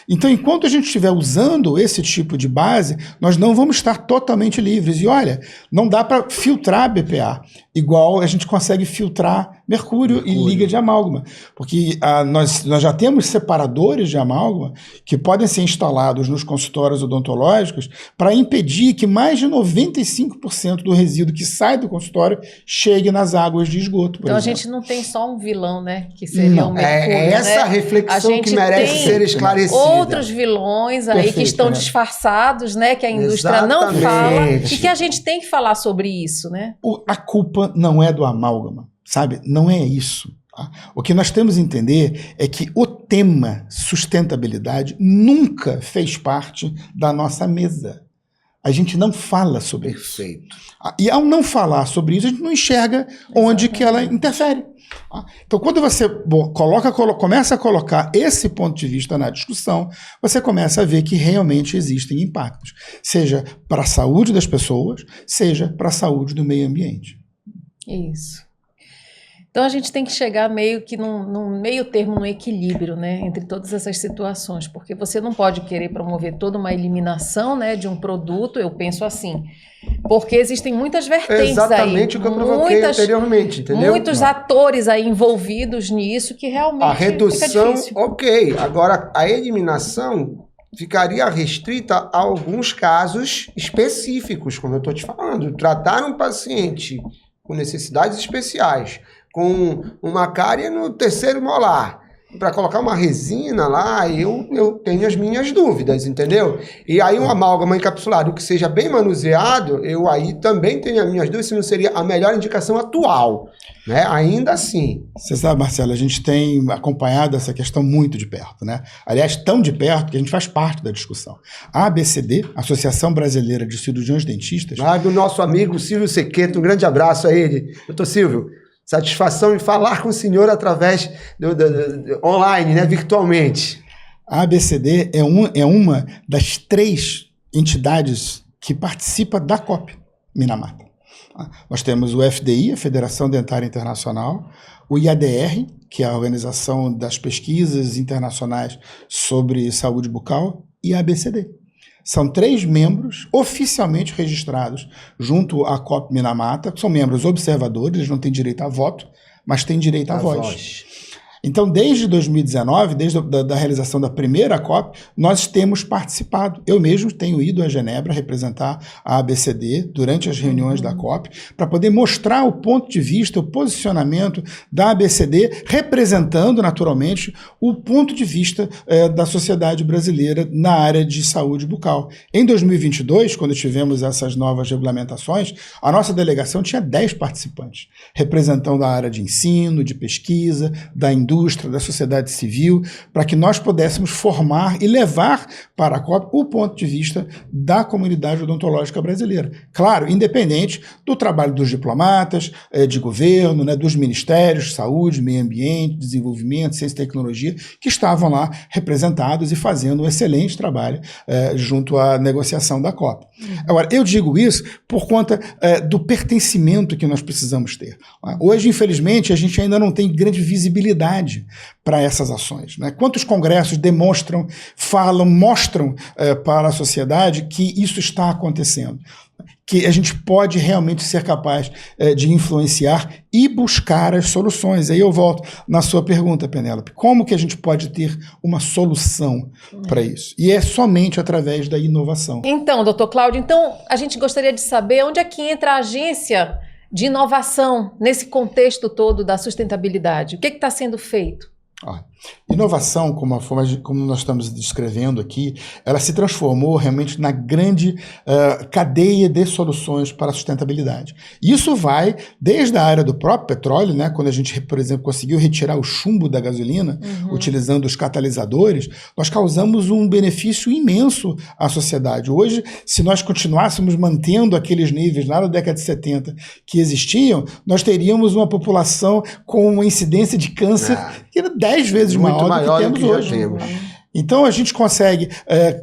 Então, enquanto a gente estiver usando esse tipo de base, nós não vamos estar totalmente livres. E olha, não dá para filtrar BPA, igual a gente consegue filtrar mercúrio e liga de amálgama, porque nós já temos separadores de amálgama que podem ser instalados nos consultórios odontológicos para impedir que mais de 95% do resíduo que sai do consultório chegue nas águas de esgoto, por Então exemplo. a gente não tem só um vilão, né, que seria o mercúrio, É essa né? reflexão que merece ser esclarecida. Outros vilões aí Perfeito, que estão né? disfarçados, né, que a indústria não Exatamente. fala e que a gente tem que falar sobre isso, né? A culpa não é do amálgama, sabe? Não é isso. Tá? O que nós temos que entender é que o tema sustentabilidade nunca fez parte da nossa mesa. A gente não fala sobre isso. Perfeito. E ao não falar sobre isso, a gente não enxerga onde que ela interfere. Então, quando você começa a colocar esse ponto de vista na discussão, você começa a ver que realmente existem impactos, seja para a saúde das pessoas, seja para a saúde do meio ambiente. Isso. Então a gente tem que chegar meio que num meio termo, num equilíbrio, né, entre todas essas situações, porque você não pode querer promover toda uma eliminação, né, de um produto, eu penso assim, porque existem muitas vertentes Exatamente aí, o que eu provoquei anteriormente, entendeu? muitos atores aí envolvidos nisso que realmente A redução, fica difícil. ok. Agora, a eliminação ficaria restrita a alguns casos específicos, como eu estou te falando. Tratar um paciente com necessidades especiais, com uma cárie no terceiro molar, para colocar uma resina lá, eu tenho as minhas dúvidas, entendeu? E aí um amálgama encapsulado que seja bem manuseado, eu aí também tenho as minhas dúvidas se não seria a melhor indicação atual, né? Ainda assim. Você sabe, Marcelo, a gente tem acompanhado essa questão muito de perto, né? Aliás, tão de perto que a gente faz parte da discussão. A ABCD, Associação Brasileira de Cirurgiões Dentistas... Do nosso amigo Silvio Sequeto, um grande abraço a ele. Doutor Silvio, satisfação em falar com o senhor através online, né, virtualmente. A ABCD é uma das 3 entidades que participa da COP Minamata. Nós temos o FDI, a Federação Dentária Internacional, o IADR, que é a Organização das Pesquisas Internacionais sobre Saúde Bucal, e a ABCD. São 3 membros oficialmente registrados junto à COP Minamata, que são membros observadores, eles não têm direito a voto, mas têm direito à voz. Então, desde 2019, desde a realização da primeira COP, nós temos participado. Eu mesmo tenho ido a Genebra representar a ABCD durante as reuniões da COP, para poder mostrar o ponto de vista, o posicionamento da ABCD, representando, naturalmente, o ponto de vista da sociedade brasileira na área de saúde bucal. Em 2022, quando tivemos essas novas regulamentações, a nossa delegação tinha 10 participantes, representando a área de ensino, de pesquisa, da indústria, da sociedade civil, para que nós pudéssemos formar e levar para a COP o ponto de vista da comunidade odontológica brasileira. Claro, independente do trabalho dos diplomatas, de governo, né, dos ministérios, saúde, meio ambiente, desenvolvimento, ciência e tecnologia, que estavam lá representados e fazendo um excelente trabalho junto à negociação da COP. Agora, eu digo isso por conta do pertencimento que nós precisamos ter. Hoje, infelizmente, a gente ainda não tem grande visibilidade para essas ações, né? Quantos congressos demonstram, falam, mostram para a sociedade que isso está acontecendo, que a gente pode realmente ser capaz de influenciar e buscar as soluções. Aí eu volto na sua pergunta, Penélope, como que a gente pode ter uma solução para isso? E é somente através da inovação. Então, doutor Cláudio, a gente gostaria de saber onde é que entra a agência de inovação nesse contexto todo da sustentabilidade. O que está sendo feito? Inovação, como nós estamos descrevendo aqui, ela se transformou realmente na grande cadeia de soluções para a sustentabilidade. Isso vai desde a área do próprio petróleo, né, quando a gente, por exemplo, conseguiu retirar o chumbo da gasolina, utilizando os catalisadores, nós causamos um benefício imenso à sociedade. Hoje, se nós continuássemos mantendo aqueles níveis lá na década de 70 que existiam, nós teríamos uma população com uma incidência de câncer que era 10 vezes maior do que temos hoje. Então a gente consegue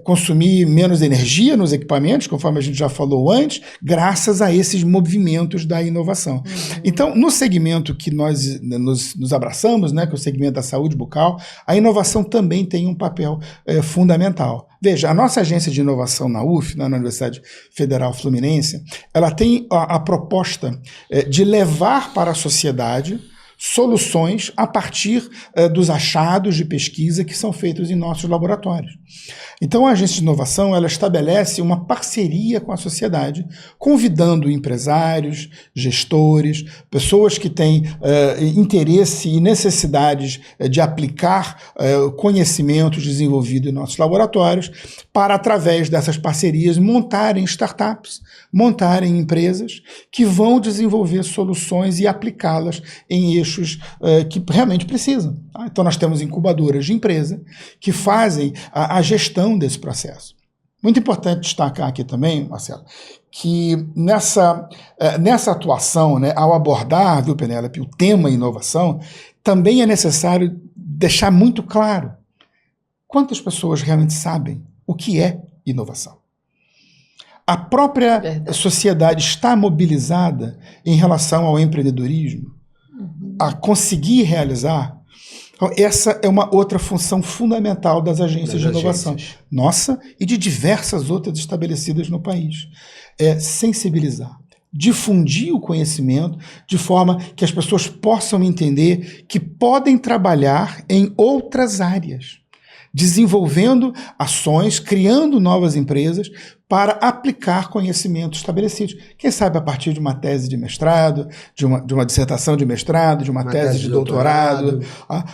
consumir menos energia nos equipamentos, conforme a gente já falou antes, graças a esses movimentos da inovação. Então, no segmento que nós nos abraçamos, né, que é o segmento da saúde bucal, a inovação também tem um papel fundamental. Veja, a nossa agência de inovação na UF, na Universidade Federal Fluminense, ela tem a proposta de levar para a sociedade soluções a partir dos achados de pesquisa que são feitos em nossos laboratórios. Então, a agência de inovação, ela estabelece uma parceria com a sociedade, convidando empresários, gestores, pessoas que têm interesse e necessidades de aplicar conhecimentos desenvolvidos em nossos laboratórios, para, através dessas parcerias, montarem startups, montarem empresas que vão desenvolver soluções e aplicá-las em eixos que realmente precisam. Tá? Então, nós temos incubadoras de empresa que fazem a gestão desse processo. Muito importante destacar aqui também, Marcelo, que nessa atuação, né, ao abordar, viu, Penélope, o tema inovação, também é necessário deixar muito claro quantas pessoas realmente sabem o que é inovação. A própria sociedade está mobilizada em relação ao empreendedorismo, a conseguir realizar. Então, essa é uma outra função fundamental das agências de inovação, nossa e de diversas outras estabelecidas no país. É sensibilizar, difundir o conhecimento de forma que as pessoas possam entender que podem trabalhar em outras áreas, desenvolvendo ações, criando novas empresas para aplicar conhecimentos estabelecidos. Quem sabe a partir de uma tese de mestrado, de uma dissertação de mestrado, de uma tese de doutorado,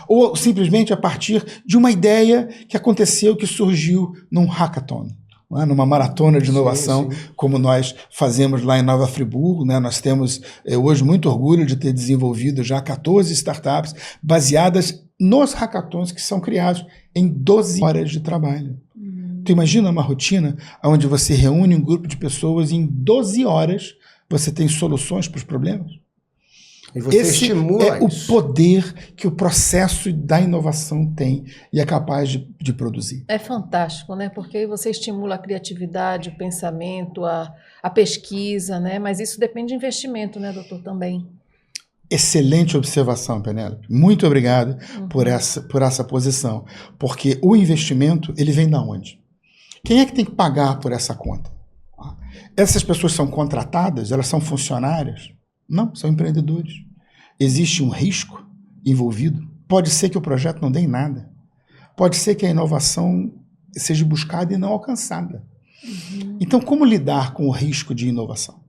ou simplesmente a partir de uma ideia que aconteceu, que surgiu num hackathon, numa maratona de inovação, sim. Como nós fazemos lá em Nova Friburgo, né? Nós temos hoje muito orgulho de ter desenvolvido já 14 startups baseadas nos hackathons que são criados em 12 horas de trabalho. Tu imagina uma rotina onde você reúne um grupo de pessoas e em 12 horas você tem soluções para os problemas? E você estimula o poder que o processo da inovação tem e é capaz de produzir. É fantástico, né? Porque você estimula a criatividade, o pensamento, a pesquisa, né? Mas isso depende de investimento, né, doutor, também. Excelente observação, Penélope. Muito obrigado por essa posição. Porque o investimento, ele vem de onde? Quem é que tem que pagar por essa conta? Essas pessoas são contratadas? Elas são funcionárias? Não, são empreendedores. Existe um risco envolvido. Pode ser que o projeto não dê em nada. Pode ser que a inovação seja buscada e não alcançada. Então, como lidar com o risco de inovação?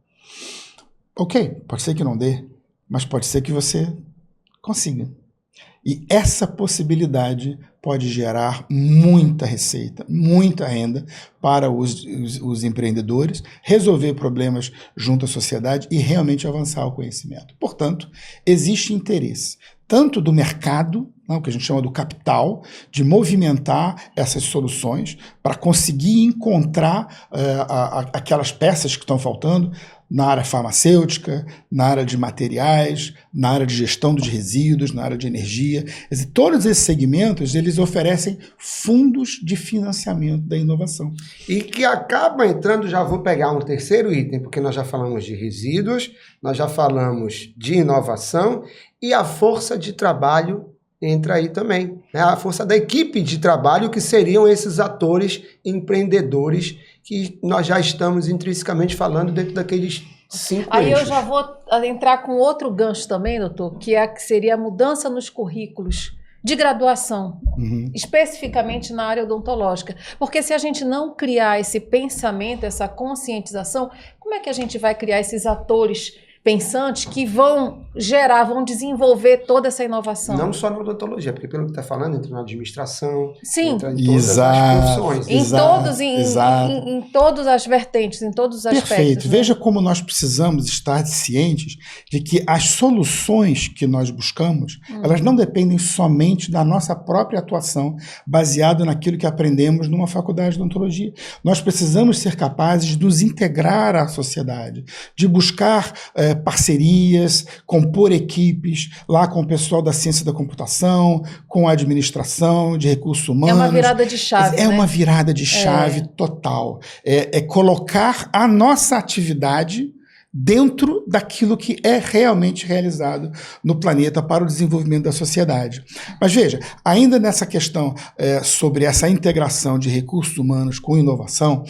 Ok, pode ser que não dê, mas pode ser que você consiga. E essa possibilidade pode gerar muita receita, muita renda para os empreendedores, resolver problemas junto à sociedade e realmente avançar o conhecimento. Portanto, existe interesse, tanto do mercado, o que a gente chama do capital, de movimentar essas soluções para conseguir encontrar aquelas peças que estão faltando, na área farmacêutica, na área de materiais, na área de gestão dos resíduos, na área de energia. Todos esses segmentos, eles oferecem fundos de financiamento da inovação. E que acaba entrando, já vou pegar um terceiro item, porque nós já falamos de resíduos, nós já falamos de inovação e a força de trabalho entra aí também. Né? A força da equipe de trabalho, que seriam esses atores empreendedores que nós já estamos intrinsecamente falando dentro daqueles 5 Aí eixos. eu já vou entrar com outro gancho também, doutor, que seria a mudança nos currículos de graduação, especificamente na área odontológica. Porque se a gente não criar esse pensamento, essa conscientização, como é que a gente vai criar esses atores pensantes que vão desenvolver toda essa inovação? Não só na odontologia, porque pelo que está falando, entra na administração, sim, entra em todas as profissões. Em todas as vertentes, em todos os aspectos. Perfeito. Né? Veja como nós precisamos estar cientes de que as soluções que nós buscamos, elas não dependem somente da nossa própria atuação, baseado naquilo que aprendemos numa faculdade de odontologia. Nós precisamos ser capazes de nos integrar à sociedade, de buscar parcerias, compor equipes lá com o pessoal da ciência da computação, com a administração de recursos humanos. É uma virada de chave. É uma virada de chave total. É colocar a nossa atividade dentro daquilo que é realmente realizado no planeta para o desenvolvimento da sociedade. Mas veja, ainda nessa questão sobre essa integração de recursos humanos com inovação,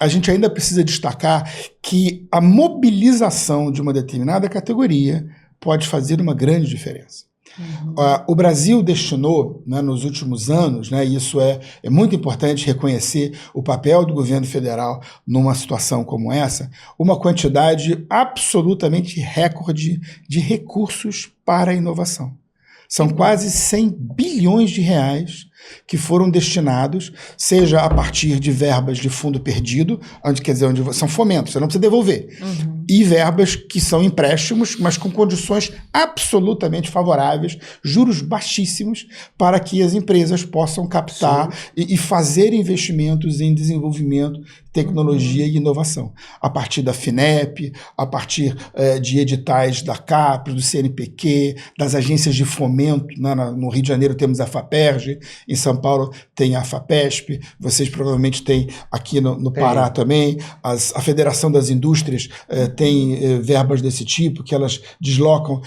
a gente ainda precisa destacar que a mobilização de uma determinada categoria pode fazer uma grande diferença. O Brasil destinou, né, nos últimos anos, né, e isso é muito importante reconhecer o papel do governo federal numa situação como essa, uma quantidade absolutamente recorde de recursos para a inovação. São quase 100 bilhões de reais que foram destinados, seja a partir de verbas de fundo perdido, onde são fomentos, você não precisa devolver, e verbas que são empréstimos, mas com condições absolutamente favoráveis, juros baixíssimos, para que as empresas possam captar e fazer investimentos em desenvolvimento, tecnologia e inovação. A partir da FINEP, a partir de editais da CAPES, do CNPq, das agências de fomento, né, no Rio de Janeiro temos a FAPERJ, em São Paulo tem a FAPESP, vocês provavelmente têm aqui no Pará também, a Federação das Indústrias tem verbas desse tipo, que elas deslocam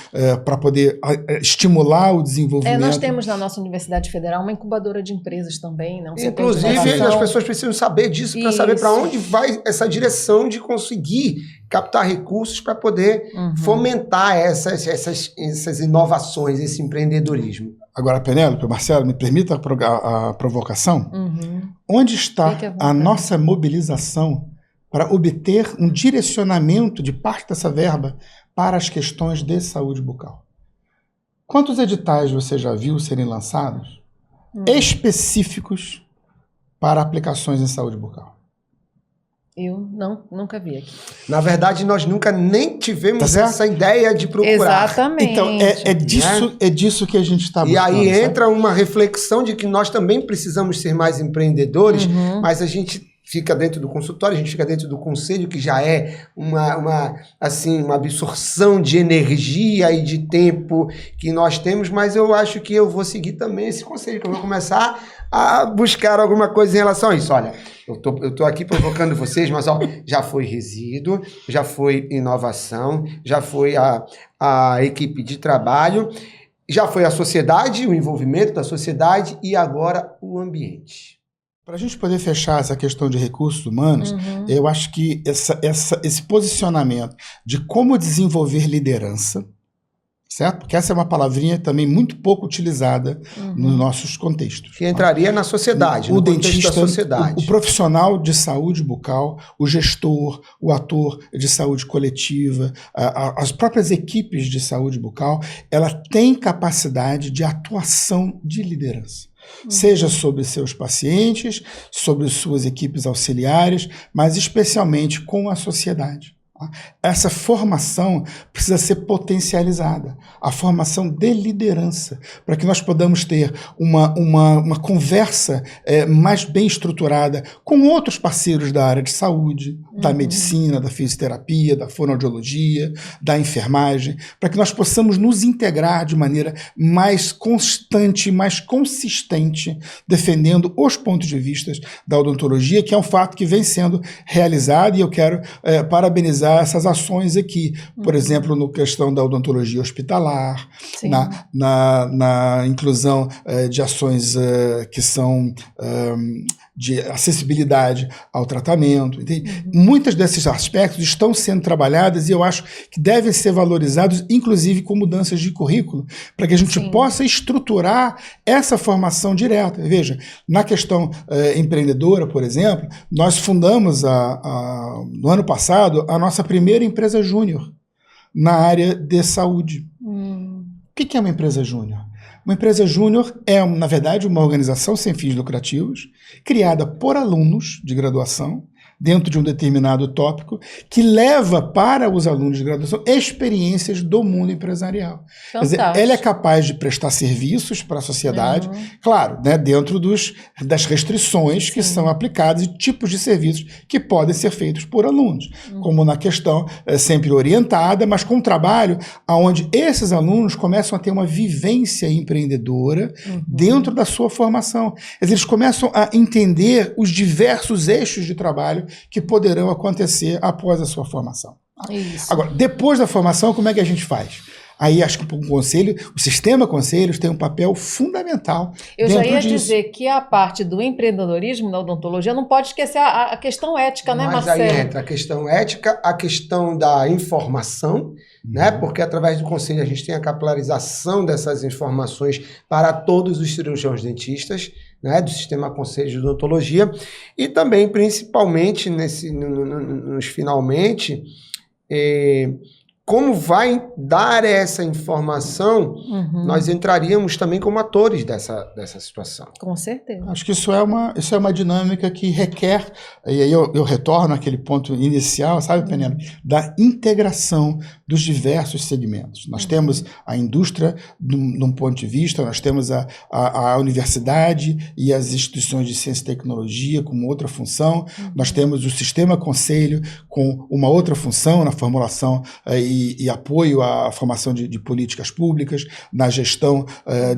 para poder estimular o desenvolvimento. Nós temos na nossa Universidade Federal uma incubadora de empresas também. Não? Inclusive, as pessoas precisam saber disso para saber para onde vai essa direção de conseguir captar recursos para poder fomentar essas inovações, esse empreendedorismo. Agora, Penélope, Marcelo, me permita a provocação? Onde está a nossa mobilização para obter um direcionamento de parte dessa verba para as questões de saúde bucal? Quantos editais você já viu serem lançados específicos para aplicações em saúde bucal? Eu nunca vi aqui. Na verdade, nós nunca nem tivemos essa ideia de procurar. Exatamente. Então, é disso que a gente está buscando. E aí entra uma reflexão de que nós também precisamos ser mais empreendedores, mas a gente fica dentro do consultório, a gente fica dentro do conselho, que já é uma absorção de energia e de tempo que nós temos, mas eu acho que eu vou seguir também esse conselho, que eu vou começar a buscar alguma coisa em relação a isso. Olha, eu tô aqui provocando vocês, mas já foi resíduo, já foi inovação, já foi a equipe de trabalho, já foi a sociedade, o envolvimento da sociedade e agora o ambiente. Para a gente poder fechar essa questão de recursos humanos, eu acho que esse posicionamento de como desenvolver liderança, certo? Porque essa é uma palavrinha também muito pouco utilizada nos nossos contextos. Que entraria na sociedade, o dentista, da sociedade. O profissional de saúde bucal, o gestor, o ator de saúde coletiva, as próprias equipes de saúde bucal, ela tem capacidade de atuação de liderança. Seja sobre seus pacientes, sobre suas equipes auxiliares, mas especialmente com a sociedade. Essa formação precisa ser potencializada, a formação de liderança, para que nós podamos ter uma conversa mais bem estruturada com outros parceiros da área de saúde, da medicina, da fisioterapia, da fonoaudiologia, da enfermagem, para que nós possamos nos integrar de maneira mais constante, mais consistente, defendendo os pontos de vista da odontologia, que é um fato que vem sendo realizado, e eu quero parabenizar essas ações aqui, por exemplo, na questão da odontologia hospitalar, na inclusão de ações que são de acessibilidade ao tratamento. Muitos desses aspectos estão sendo trabalhados e eu acho que devem ser valorizados, inclusive com mudanças de currículo, para que a gente possa estruturar essa formação direta. Veja, na questão empreendedora, por exemplo, nós fundamos no ano passado a nossa primeira empresa júnior na área de saúde. O que é uma empresa júnior? Uma empresa júnior é, na verdade, uma organização sem fins lucrativos, criada por alunos de graduação, dentro de um determinado tópico, que leva para os alunos de graduação experiências do mundo empresarial. Quer dizer, ela é capaz de prestar serviços para a sociedade, claro, né, dentro das restrições que são aplicadas e tipos de serviços que podem ser feitos por alunos, como na questão sempre orientada, mas com um trabalho onde esses alunos começam a ter uma vivência empreendedora dentro da sua formação. Quer dizer, eles começam a entender os diversos eixos de trabalho que poderão acontecer após a sua formação. Isso. Agora, depois da formação, como é que a gente faz? Aí acho que o sistema conselhos tem um papel fundamental. Eu já ia disso. dizer que a parte do empreendedorismo na odontologia não pode esquecer a questão ética, né, Marcelo? Mas aí entra a questão ética, a questão da informação, né? Porque através do conselho a gente tem a capilarização dessas informações para todos os cirurgiões dentistas, né, do sistema conselho de odontologia, e também, principalmente, nos finalmente, como vai dar essa informação, nós entraríamos também como atores dessa situação. Com certeza. Acho que isso é uma dinâmica que requer, e aí eu retorno àquele ponto inicial, sabe, Penélope, da integração dos diversos segmentos. Nós temos a indústria, num ponto de vista, nós temos a universidade e as instituições de ciência e tecnologia com outra função, nós temos o sistema conselho com uma outra função na formulação e apoio à formação de políticas públicas, na gestão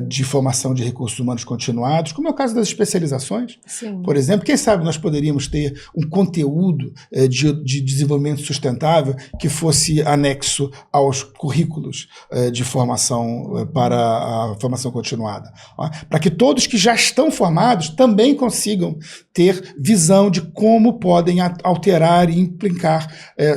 de formação de recursos humanos continuados, como é o caso das especializações. Sim. Por exemplo, quem sabe nós poderíamos ter um conteúdo de desenvolvimento sustentável que fosse anexo aos currículos de formação para a formação continuada. Para que todos que já estão formados também consigam ter visão de como podem alterar e implicar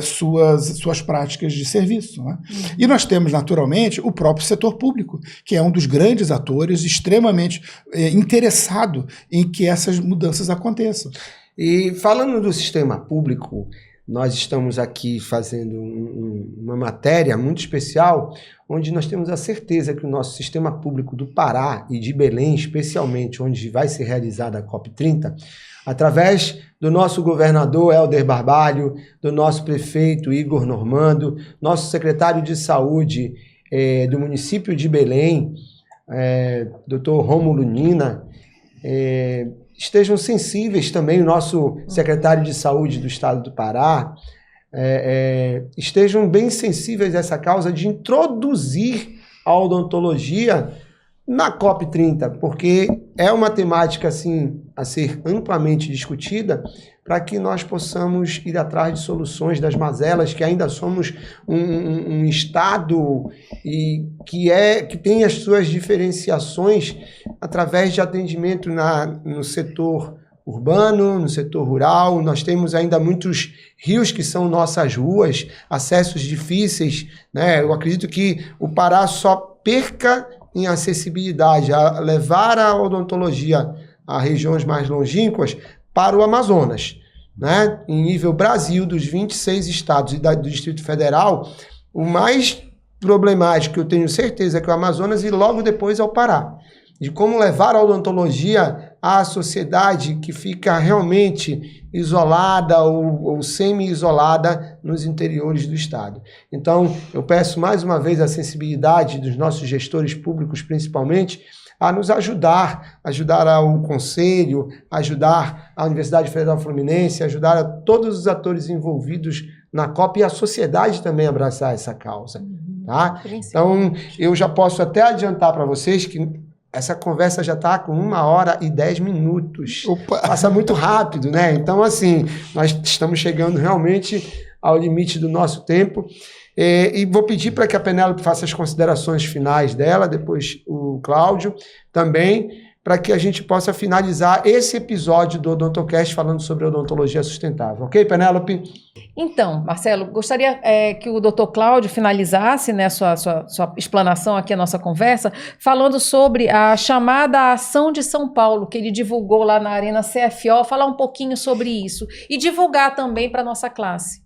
suas práticas de serviço. Né? E nós temos, naturalmente, o próprio setor público, que é um dos grandes atores extremamente interessado em que essas mudanças aconteçam. E falando do sistema público, nós estamos aqui fazendo uma matéria muito especial, onde nós temos a certeza que o nosso sistema público do Pará e de Belém, especialmente onde vai ser realizada a COP30, através do nosso governador Helder Barbalho, do nosso prefeito Igor Normando, nosso secretário de saúde do município de Belém, Dr. Rômulo Nina, estejam sensíveis também, o nosso secretário de saúde do estado do Pará, estejam bem sensíveis a essa causa de introduzir a odontologia na COP30, porque é uma temática assim, a ser amplamente discutida para que nós possamos ir atrás de soluções das mazelas, que ainda somos um estado e que tem as suas diferenciações através de atendimento no setor urbano, no setor rural. Nós temos ainda muitos rios que são nossas ruas, acessos difíceis, né? Eu acredito que o Pará só perca em acessibilidade, a levar a odontologia a regiões mais longínquas para o Amazonas, né? Em nível Brasil, dos 26 estados e do Distrito Federal, o mais problemático, eu tenho certeza, que é o Amazonas, e logo depois é o Pará. De como levar a odontologia à sociedade que fica realmente isolada ou semi-isolada nos interiores do estado. Então, eu peço mais uma vez a sensibilidade dos nossos gestores públicos, principalmente, a nos ajudar ao Conselho, ajudar a Universidade Federal Fluminense, ajudar a todos os atores envolvidos na COP e a sociedade também abraçar essa causa. Tá? Então, eu já posso até adiantar para vocês que essa conversa já está com 1h10. Opa. Passa muito rápido, né? Então, assim, nós estamos chegando realmente ao limite do nosso tempo. E vou pedir para que a Penélope faça as considerações finais dela, depois o Cláudio também, para que a gente possa finalizar esse episódio do Odontocast falando sobre odontologia sustentável. Ok, Penélope? Então, Marcelo, gostaria que o Dr. Cláudio finalizasse, né, sua explanação aqui, a nossa conversa, falando sobre a chamada Ação de São Paulo, que ele divulgou lá na Arena CFO, falar um pouquinho sobre isso e divulgar também para a nossa classe.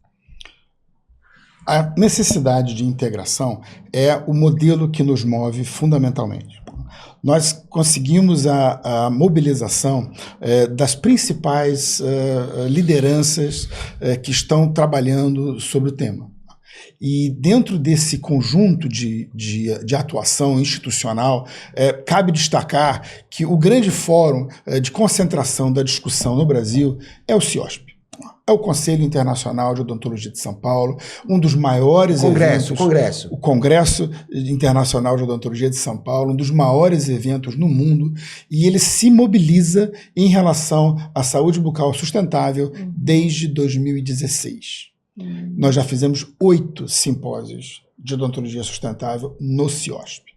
A necessidade de integração é o modelo que nos move fundamentalmente. Nós conseguimos a mobilização das principais lideranças que estão trabalhando sobre o tema. E dentro desse conjunto de atuação institucional, cabe destacar que o grande fórum de concentração da discussão no Brasil é o CIOSP. É o Conselho Internacional de Odontologia de São Paulo, um dos maiores eventos... O Congresso Internacional de Odontologia de São Paulo, um dos maiores eventos no mundo, e ele se mobiliza em relação à saúde bucal sustentável desde 2016. Nós já fizemos 8 simpósios de odontologia sustentável no CIOSP.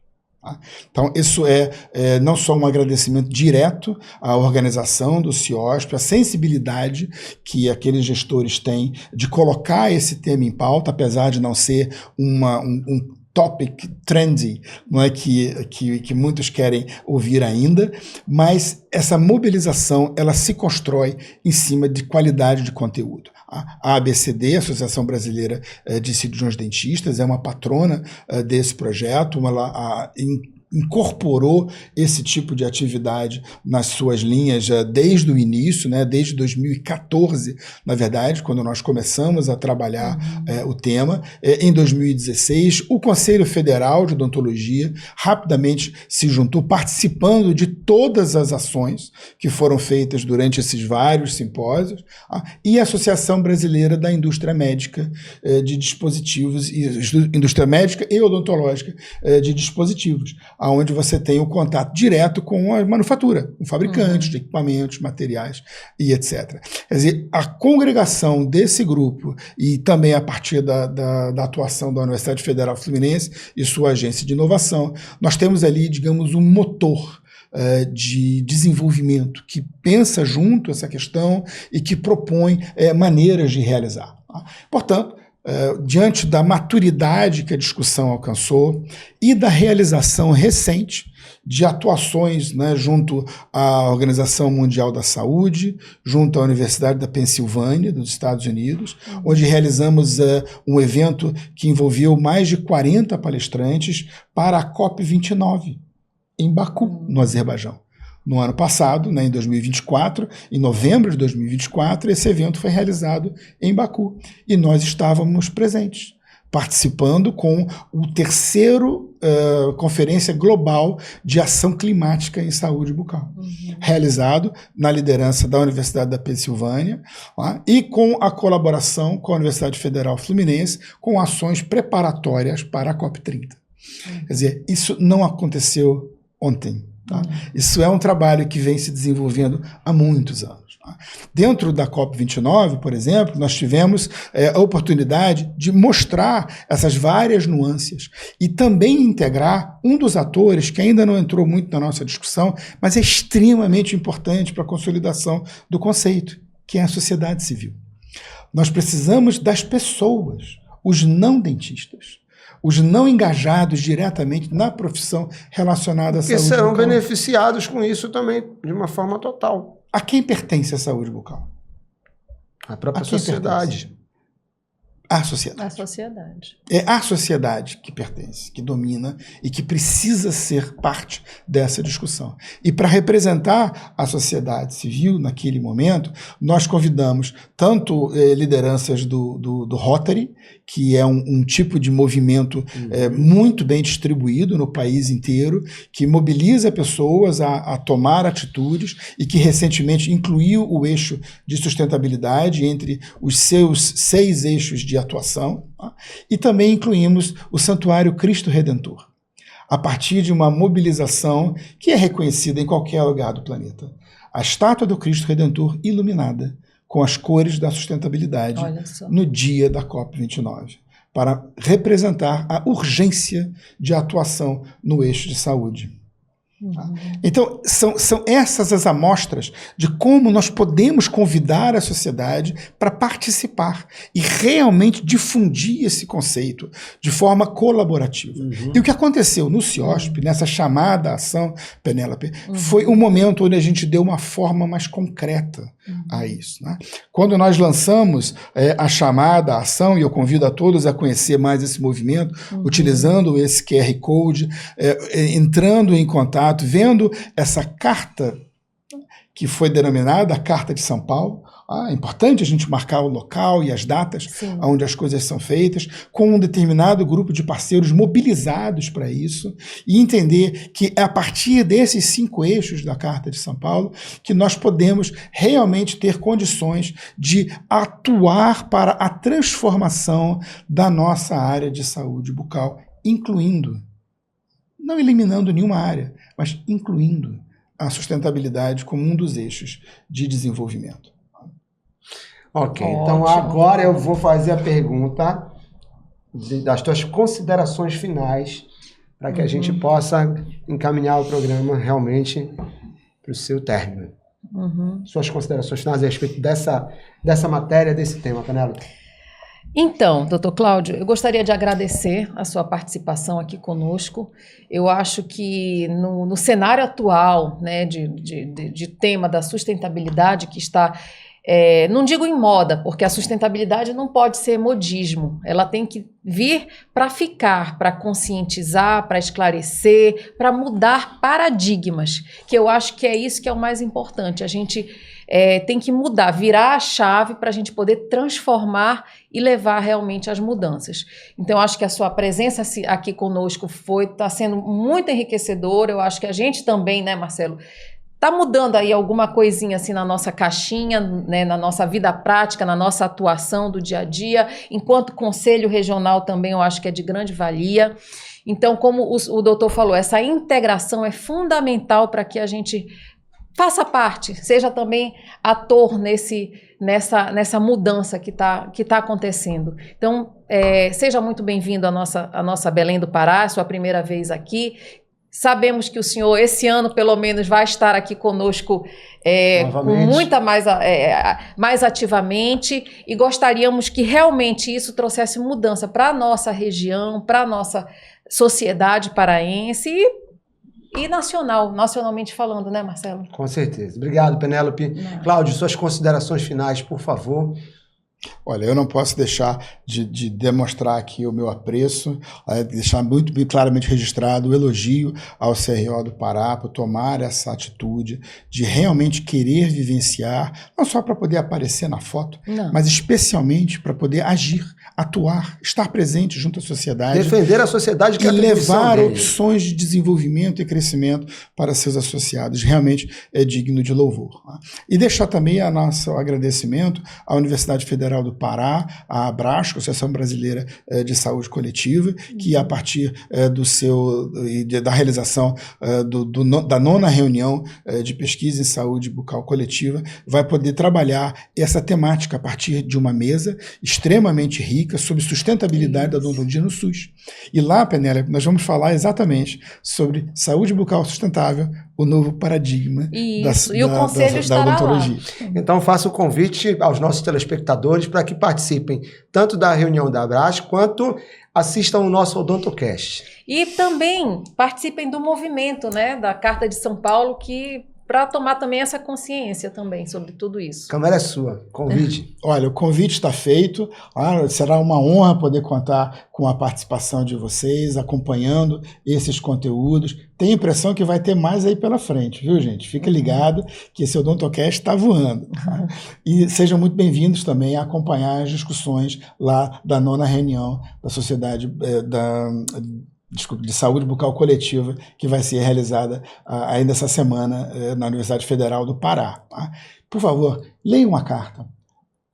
Tá? Então, isso é não só um agradecimento direto à organização do CIOSP, a sensibilidade que aqueles gestores têm de colocar esse tema em pauta, apesar de não ser um topic trendy, não é que muitos querem ouvir ainda, mas essa mobilização ela se constrói em cima de qualidade de conteúdo. A ABCD, Associação Brasileira de Cirurgiões Dentistas, é uma patrona desse projeto, ela incorporou esse tipo de atividade nas suas linhas desde o início, né, desde 2014, na verdade, quando nós começamos a trabalhar o tema. Em 2016, o Conselho Federal de Odontologia rapidamente se juntou, participando de todas as ações que foram feitas durante esses vários simpósios, e a Associação Brasileira da Indústria Médica de Dispositivos, Indústria Médica e Odontológica de Dispositivos, onde você tem o contato direto com a manufatura, com fabricantes de equipamentos, materiais e etc. Quer dizer, a congregação desse grupo e também a partir da atuação da Universidade Federal Fluminense e sua agência de inovação, nós temos ali, digamos, um motor de desenvolvimento que pensa junto essa questão e que propõe maneiras de realizar. Portanto, diante da maturidade que a discussão alcançou e da realização recente de atuações, né, junto à Organização Mundial da Saúde, junto à Universidade da Pensilvânia, dos Estados Unidos, onde realizamos um evento que envolveu mais de 40 palestrantes para a COP29, em Baku, no Azerbaijão. No ano passado, né, em 2024, em novembro de 2024, esse evento foi realizado em Baku. E nós estávamos presentes, participando com o terceiro Conferência Global de Ação Climática em Saúde Bucal, realizado na liderança da Universidade da Pensilvânia, e com a colaboração com a Universidade Federal Fluminense, com ações preparatórias para a COP30. Quer dizer, isso não aconteceu ontem. Tá? Isso é um trabalho que vem se desenvolvendo há muitos anos. Tá? Dentro da COP29, por exemplo, nós tivemos a oportunidade de mostrar essas várias nuances e também integrar um dos atores que ainda não entrou muito na nossa discussão, mas é extremamente importante para a consolidação do conceito, que é a sociedade civil. Nós precisamos das pessoas, os não dentistas, os não engajados diretamente na profissão relacionada à saúde bucal. Que serão beneficiados com isso também, de uma forma total. A quem pertence a saúde bucal? A própria sociedade. A sociedade. A sociedade. É a sociedade que pertence, que domina e que precisa ser parte dessa discussão. E para representar a sociedade civil naquele momento, nós convidamos tanto lideranças do Rotary, que é um tipo de movimento muito bem distribuído no país inteiro, que mobiliza pessoas a tomar atitudes e que recentemente incluiu o eixo de sustentabilidade entre os seus 6 eixos de atuação, tá? E também incluímos o Santuário Cristo Redentor, a partir de uma mobilização que é reconhecida em qualquer lugar do planeta. A estátua do Cristo Redentor iluminada com as cores da sustentabilidade no dia da COP29, para representar a urgência de atuação no eixo de saúde. Então, são essas as amostras de como nós podemos convidar a sociedade para participar e realmente difundir esse conceito de forma colaborativa. E o que aconteceu no CIOSP, nessa chamada ação, Penélope, foi um momento onde a gente deu uma forma mais concreta a isso. Né? Quando nós lançamos a chamada ação, e eu convido a todos a conhecer mais esse movimento, utilizando esse QR Code, entrando em contato, vendo essa carta que foi denominada a Carta de São Paulo. É importante a gente marcar o local e as datas onde as coisas são feitas, com um determinado grupo de parceiros mobilizados para isso, e entender que é a partir desses 5 eixos da Carta de São Paulo que nós podemos realmente ter condições de atuar para a transformação da nossa área de saúde bucal, incluindo, não eliminando nenhuma área, mas incluindo a sustentabilidade como um dos eixos de desenvolvimento. Ok, então agora eu vou fazer a pergunta das tuas considerações finais para que a gente possa encaminhar o programa realmente para o seu término. Suas considerações finais a respeito dessa matéria, desse tema, Penélope. Então, doutor Cláudio, eu gostaria de agradecer a sua participação aqui conosco. Eu acho que no cenário atual, né, de tema da sustentabilidade que está, não digo em moda, porque a sustentabilidade não pode ser modismo, ela tem que vir para ficar, para conscientizar, para esclarecer, para mudar paradigmas, que eu acho que é isso que é o mais importante. A gente tem que mudar, virar a chave para a gente poder transformar e levar realmente as mudanças. Então, acho que a sua presença aqui conosco está sendo muito enriquecedora. Eu acho que a gente também, né, Marcelo, está mudando aí alguma coisinha assim na nossa caixinha, né, na nossa vida prática, na nossa atuação do dia a dia. Enquanto Conselho Regional também eu acho que é de grande valia. Então, como o doutor falou, essa integração é fundamental para que a gente faça parte, seja também ator nessa mudança que tá acontecendo. Então, seja muito bem-vindo à nossa Belém do Pará, sua primeira vez aqui. Sabemos que o senhor, esse ano, pelo menos, vai estar aqui conosco com muita mais ativamente, e gostaríamos que realmente isso trouxesse mudança para a nossa região, para a nossa sociedade paraense e nacionalmente falando, né, Marcelo? Com certeza. Obrigado, Penélope. Cláudio, suas considerações finais, por favor. Olha, eu não posso deixar de demonstrar aqui o meu apreço, deixar muito bem claramente registrado o elogio ao CRO do Pará por tomar essa atitude de realmente querer vivenciar, não só para poder aparecer na foto, mas especialmente para poder agir, atuar, estar presente junto à sociedade. Defender a sociedade que e é a levar dele. opções de desenvolvimento e crescimento para seus associados. Realmente é digno de louvor. E deixar também nosso agradecimento à Universidade Federal do Pará, a Abrasco, Associação Brasileira de Saúde Coletiva, que a partir da realização da 9ª reunião de pesquisa em saúde bucal coletiva, vai poder trabalhar essa temática a partir de uma mesa extremamente rica sobre sustentabilidade da odontologia no SUS. E lá, Penélope, nós vamos falar exatamente sobre saúde bucal sustentável, o novo paradigma da odontologia. Então, faço o convite aos nossos telespectadores para que participem tanto da reunião da Abrasco quanto assistam o nosso OdontoCast. E também participem do movimento, né, da Carta de São Paulo, para tomar também essa consciência também sobre tudo isso. A câmera é sua. Convite. Olha, o convite está feito. Será uma honra poder contar com a participação de vocês, acompanhando esses conteúdos. Tenho a impressão que vai ter mais aí pela frente, viu, gente? Fica ligado que esse OdontoCast está voando. E sejam muito bem-vindos também a acompanhar as discussões lá da 9ª reunião da Sociedade de Saúde Bucal Coletiva, que vai ser realizada ainda essa semana na Universidade Federal do Pará. Tá? Por favor, leiam a carta.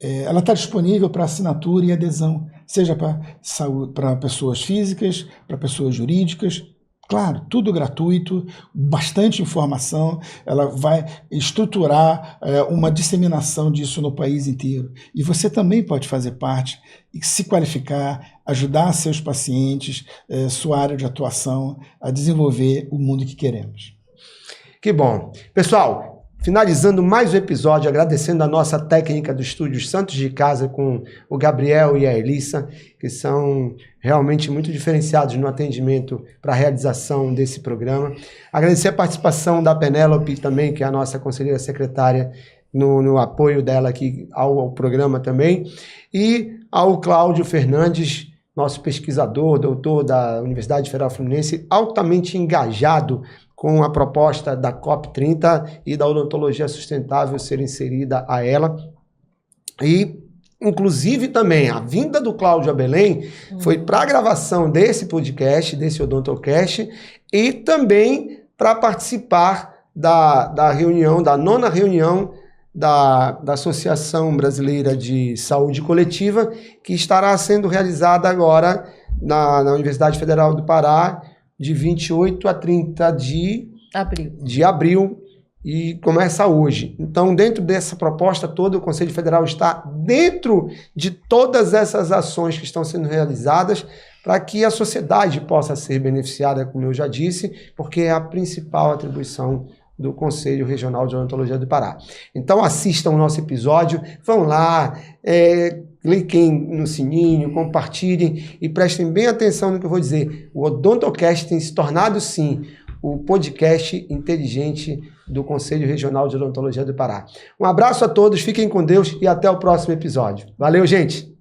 Ela está disponível para assinatura e adesão, seja para pessoas físicas, para pessoas jurídicas. Claro, tudo gratuito, bastante informação, ela vai estruturar uma disseminação disso no país inteiro. E você também pode fazer parte e se qualificar, ajudar seus pacientes, sua área de atuação, a desenvolver o mundo que queremos. Que bom. Pessoal, finalizando mais um episódio, agradecendo a nossa técnica do estúdio Santos de Casa com o Gabriel e a Elissa, que são realmente muito diferenciados no atendimento para a realização desse programa. Agradecer a participação da Penélope também, que é a nossa conselheira secretária, no apoio dela aqui ao programa também. E ao Cláudio Fernandes, nosso pesquisador, doutor da Universidade Federal Fluminense, altamente engajado com a proposta da COP30 e da odontologia sustentável ser inserida a ela. E, inclusive, também a vinda do Cláudio a Belém foi para a gravação desse podcast, desse OdontoCast, e também para participar da reunião, da 9ª reunião da Associação Brasileira de Saúde Coletiva, que estará sendo realizada agora na Universidade Federal do Pará, de 28 a 30 de abril, e começa hoje. Então, dentro dessa proposta toda, o Conselho Federal está dentro de todas essas ações que estão sendo realizadas para que a sociedade possa ser beneficiada, como eu já disse, porque é a principal atribuição do Conselho Regional de Odontologia do Pará. Então assistam o nosso episódio, vão lá, cliquem no sininho, compartilhem e prestem bem atenção no que eu vou dizer. O Odontocast tem se tornado, sim, o podcast inteligente do Conselho Regional de Odontologia do Pará. Um abraço a todos, fiquem com Deus e até o próximo episódio. Valeu, gente!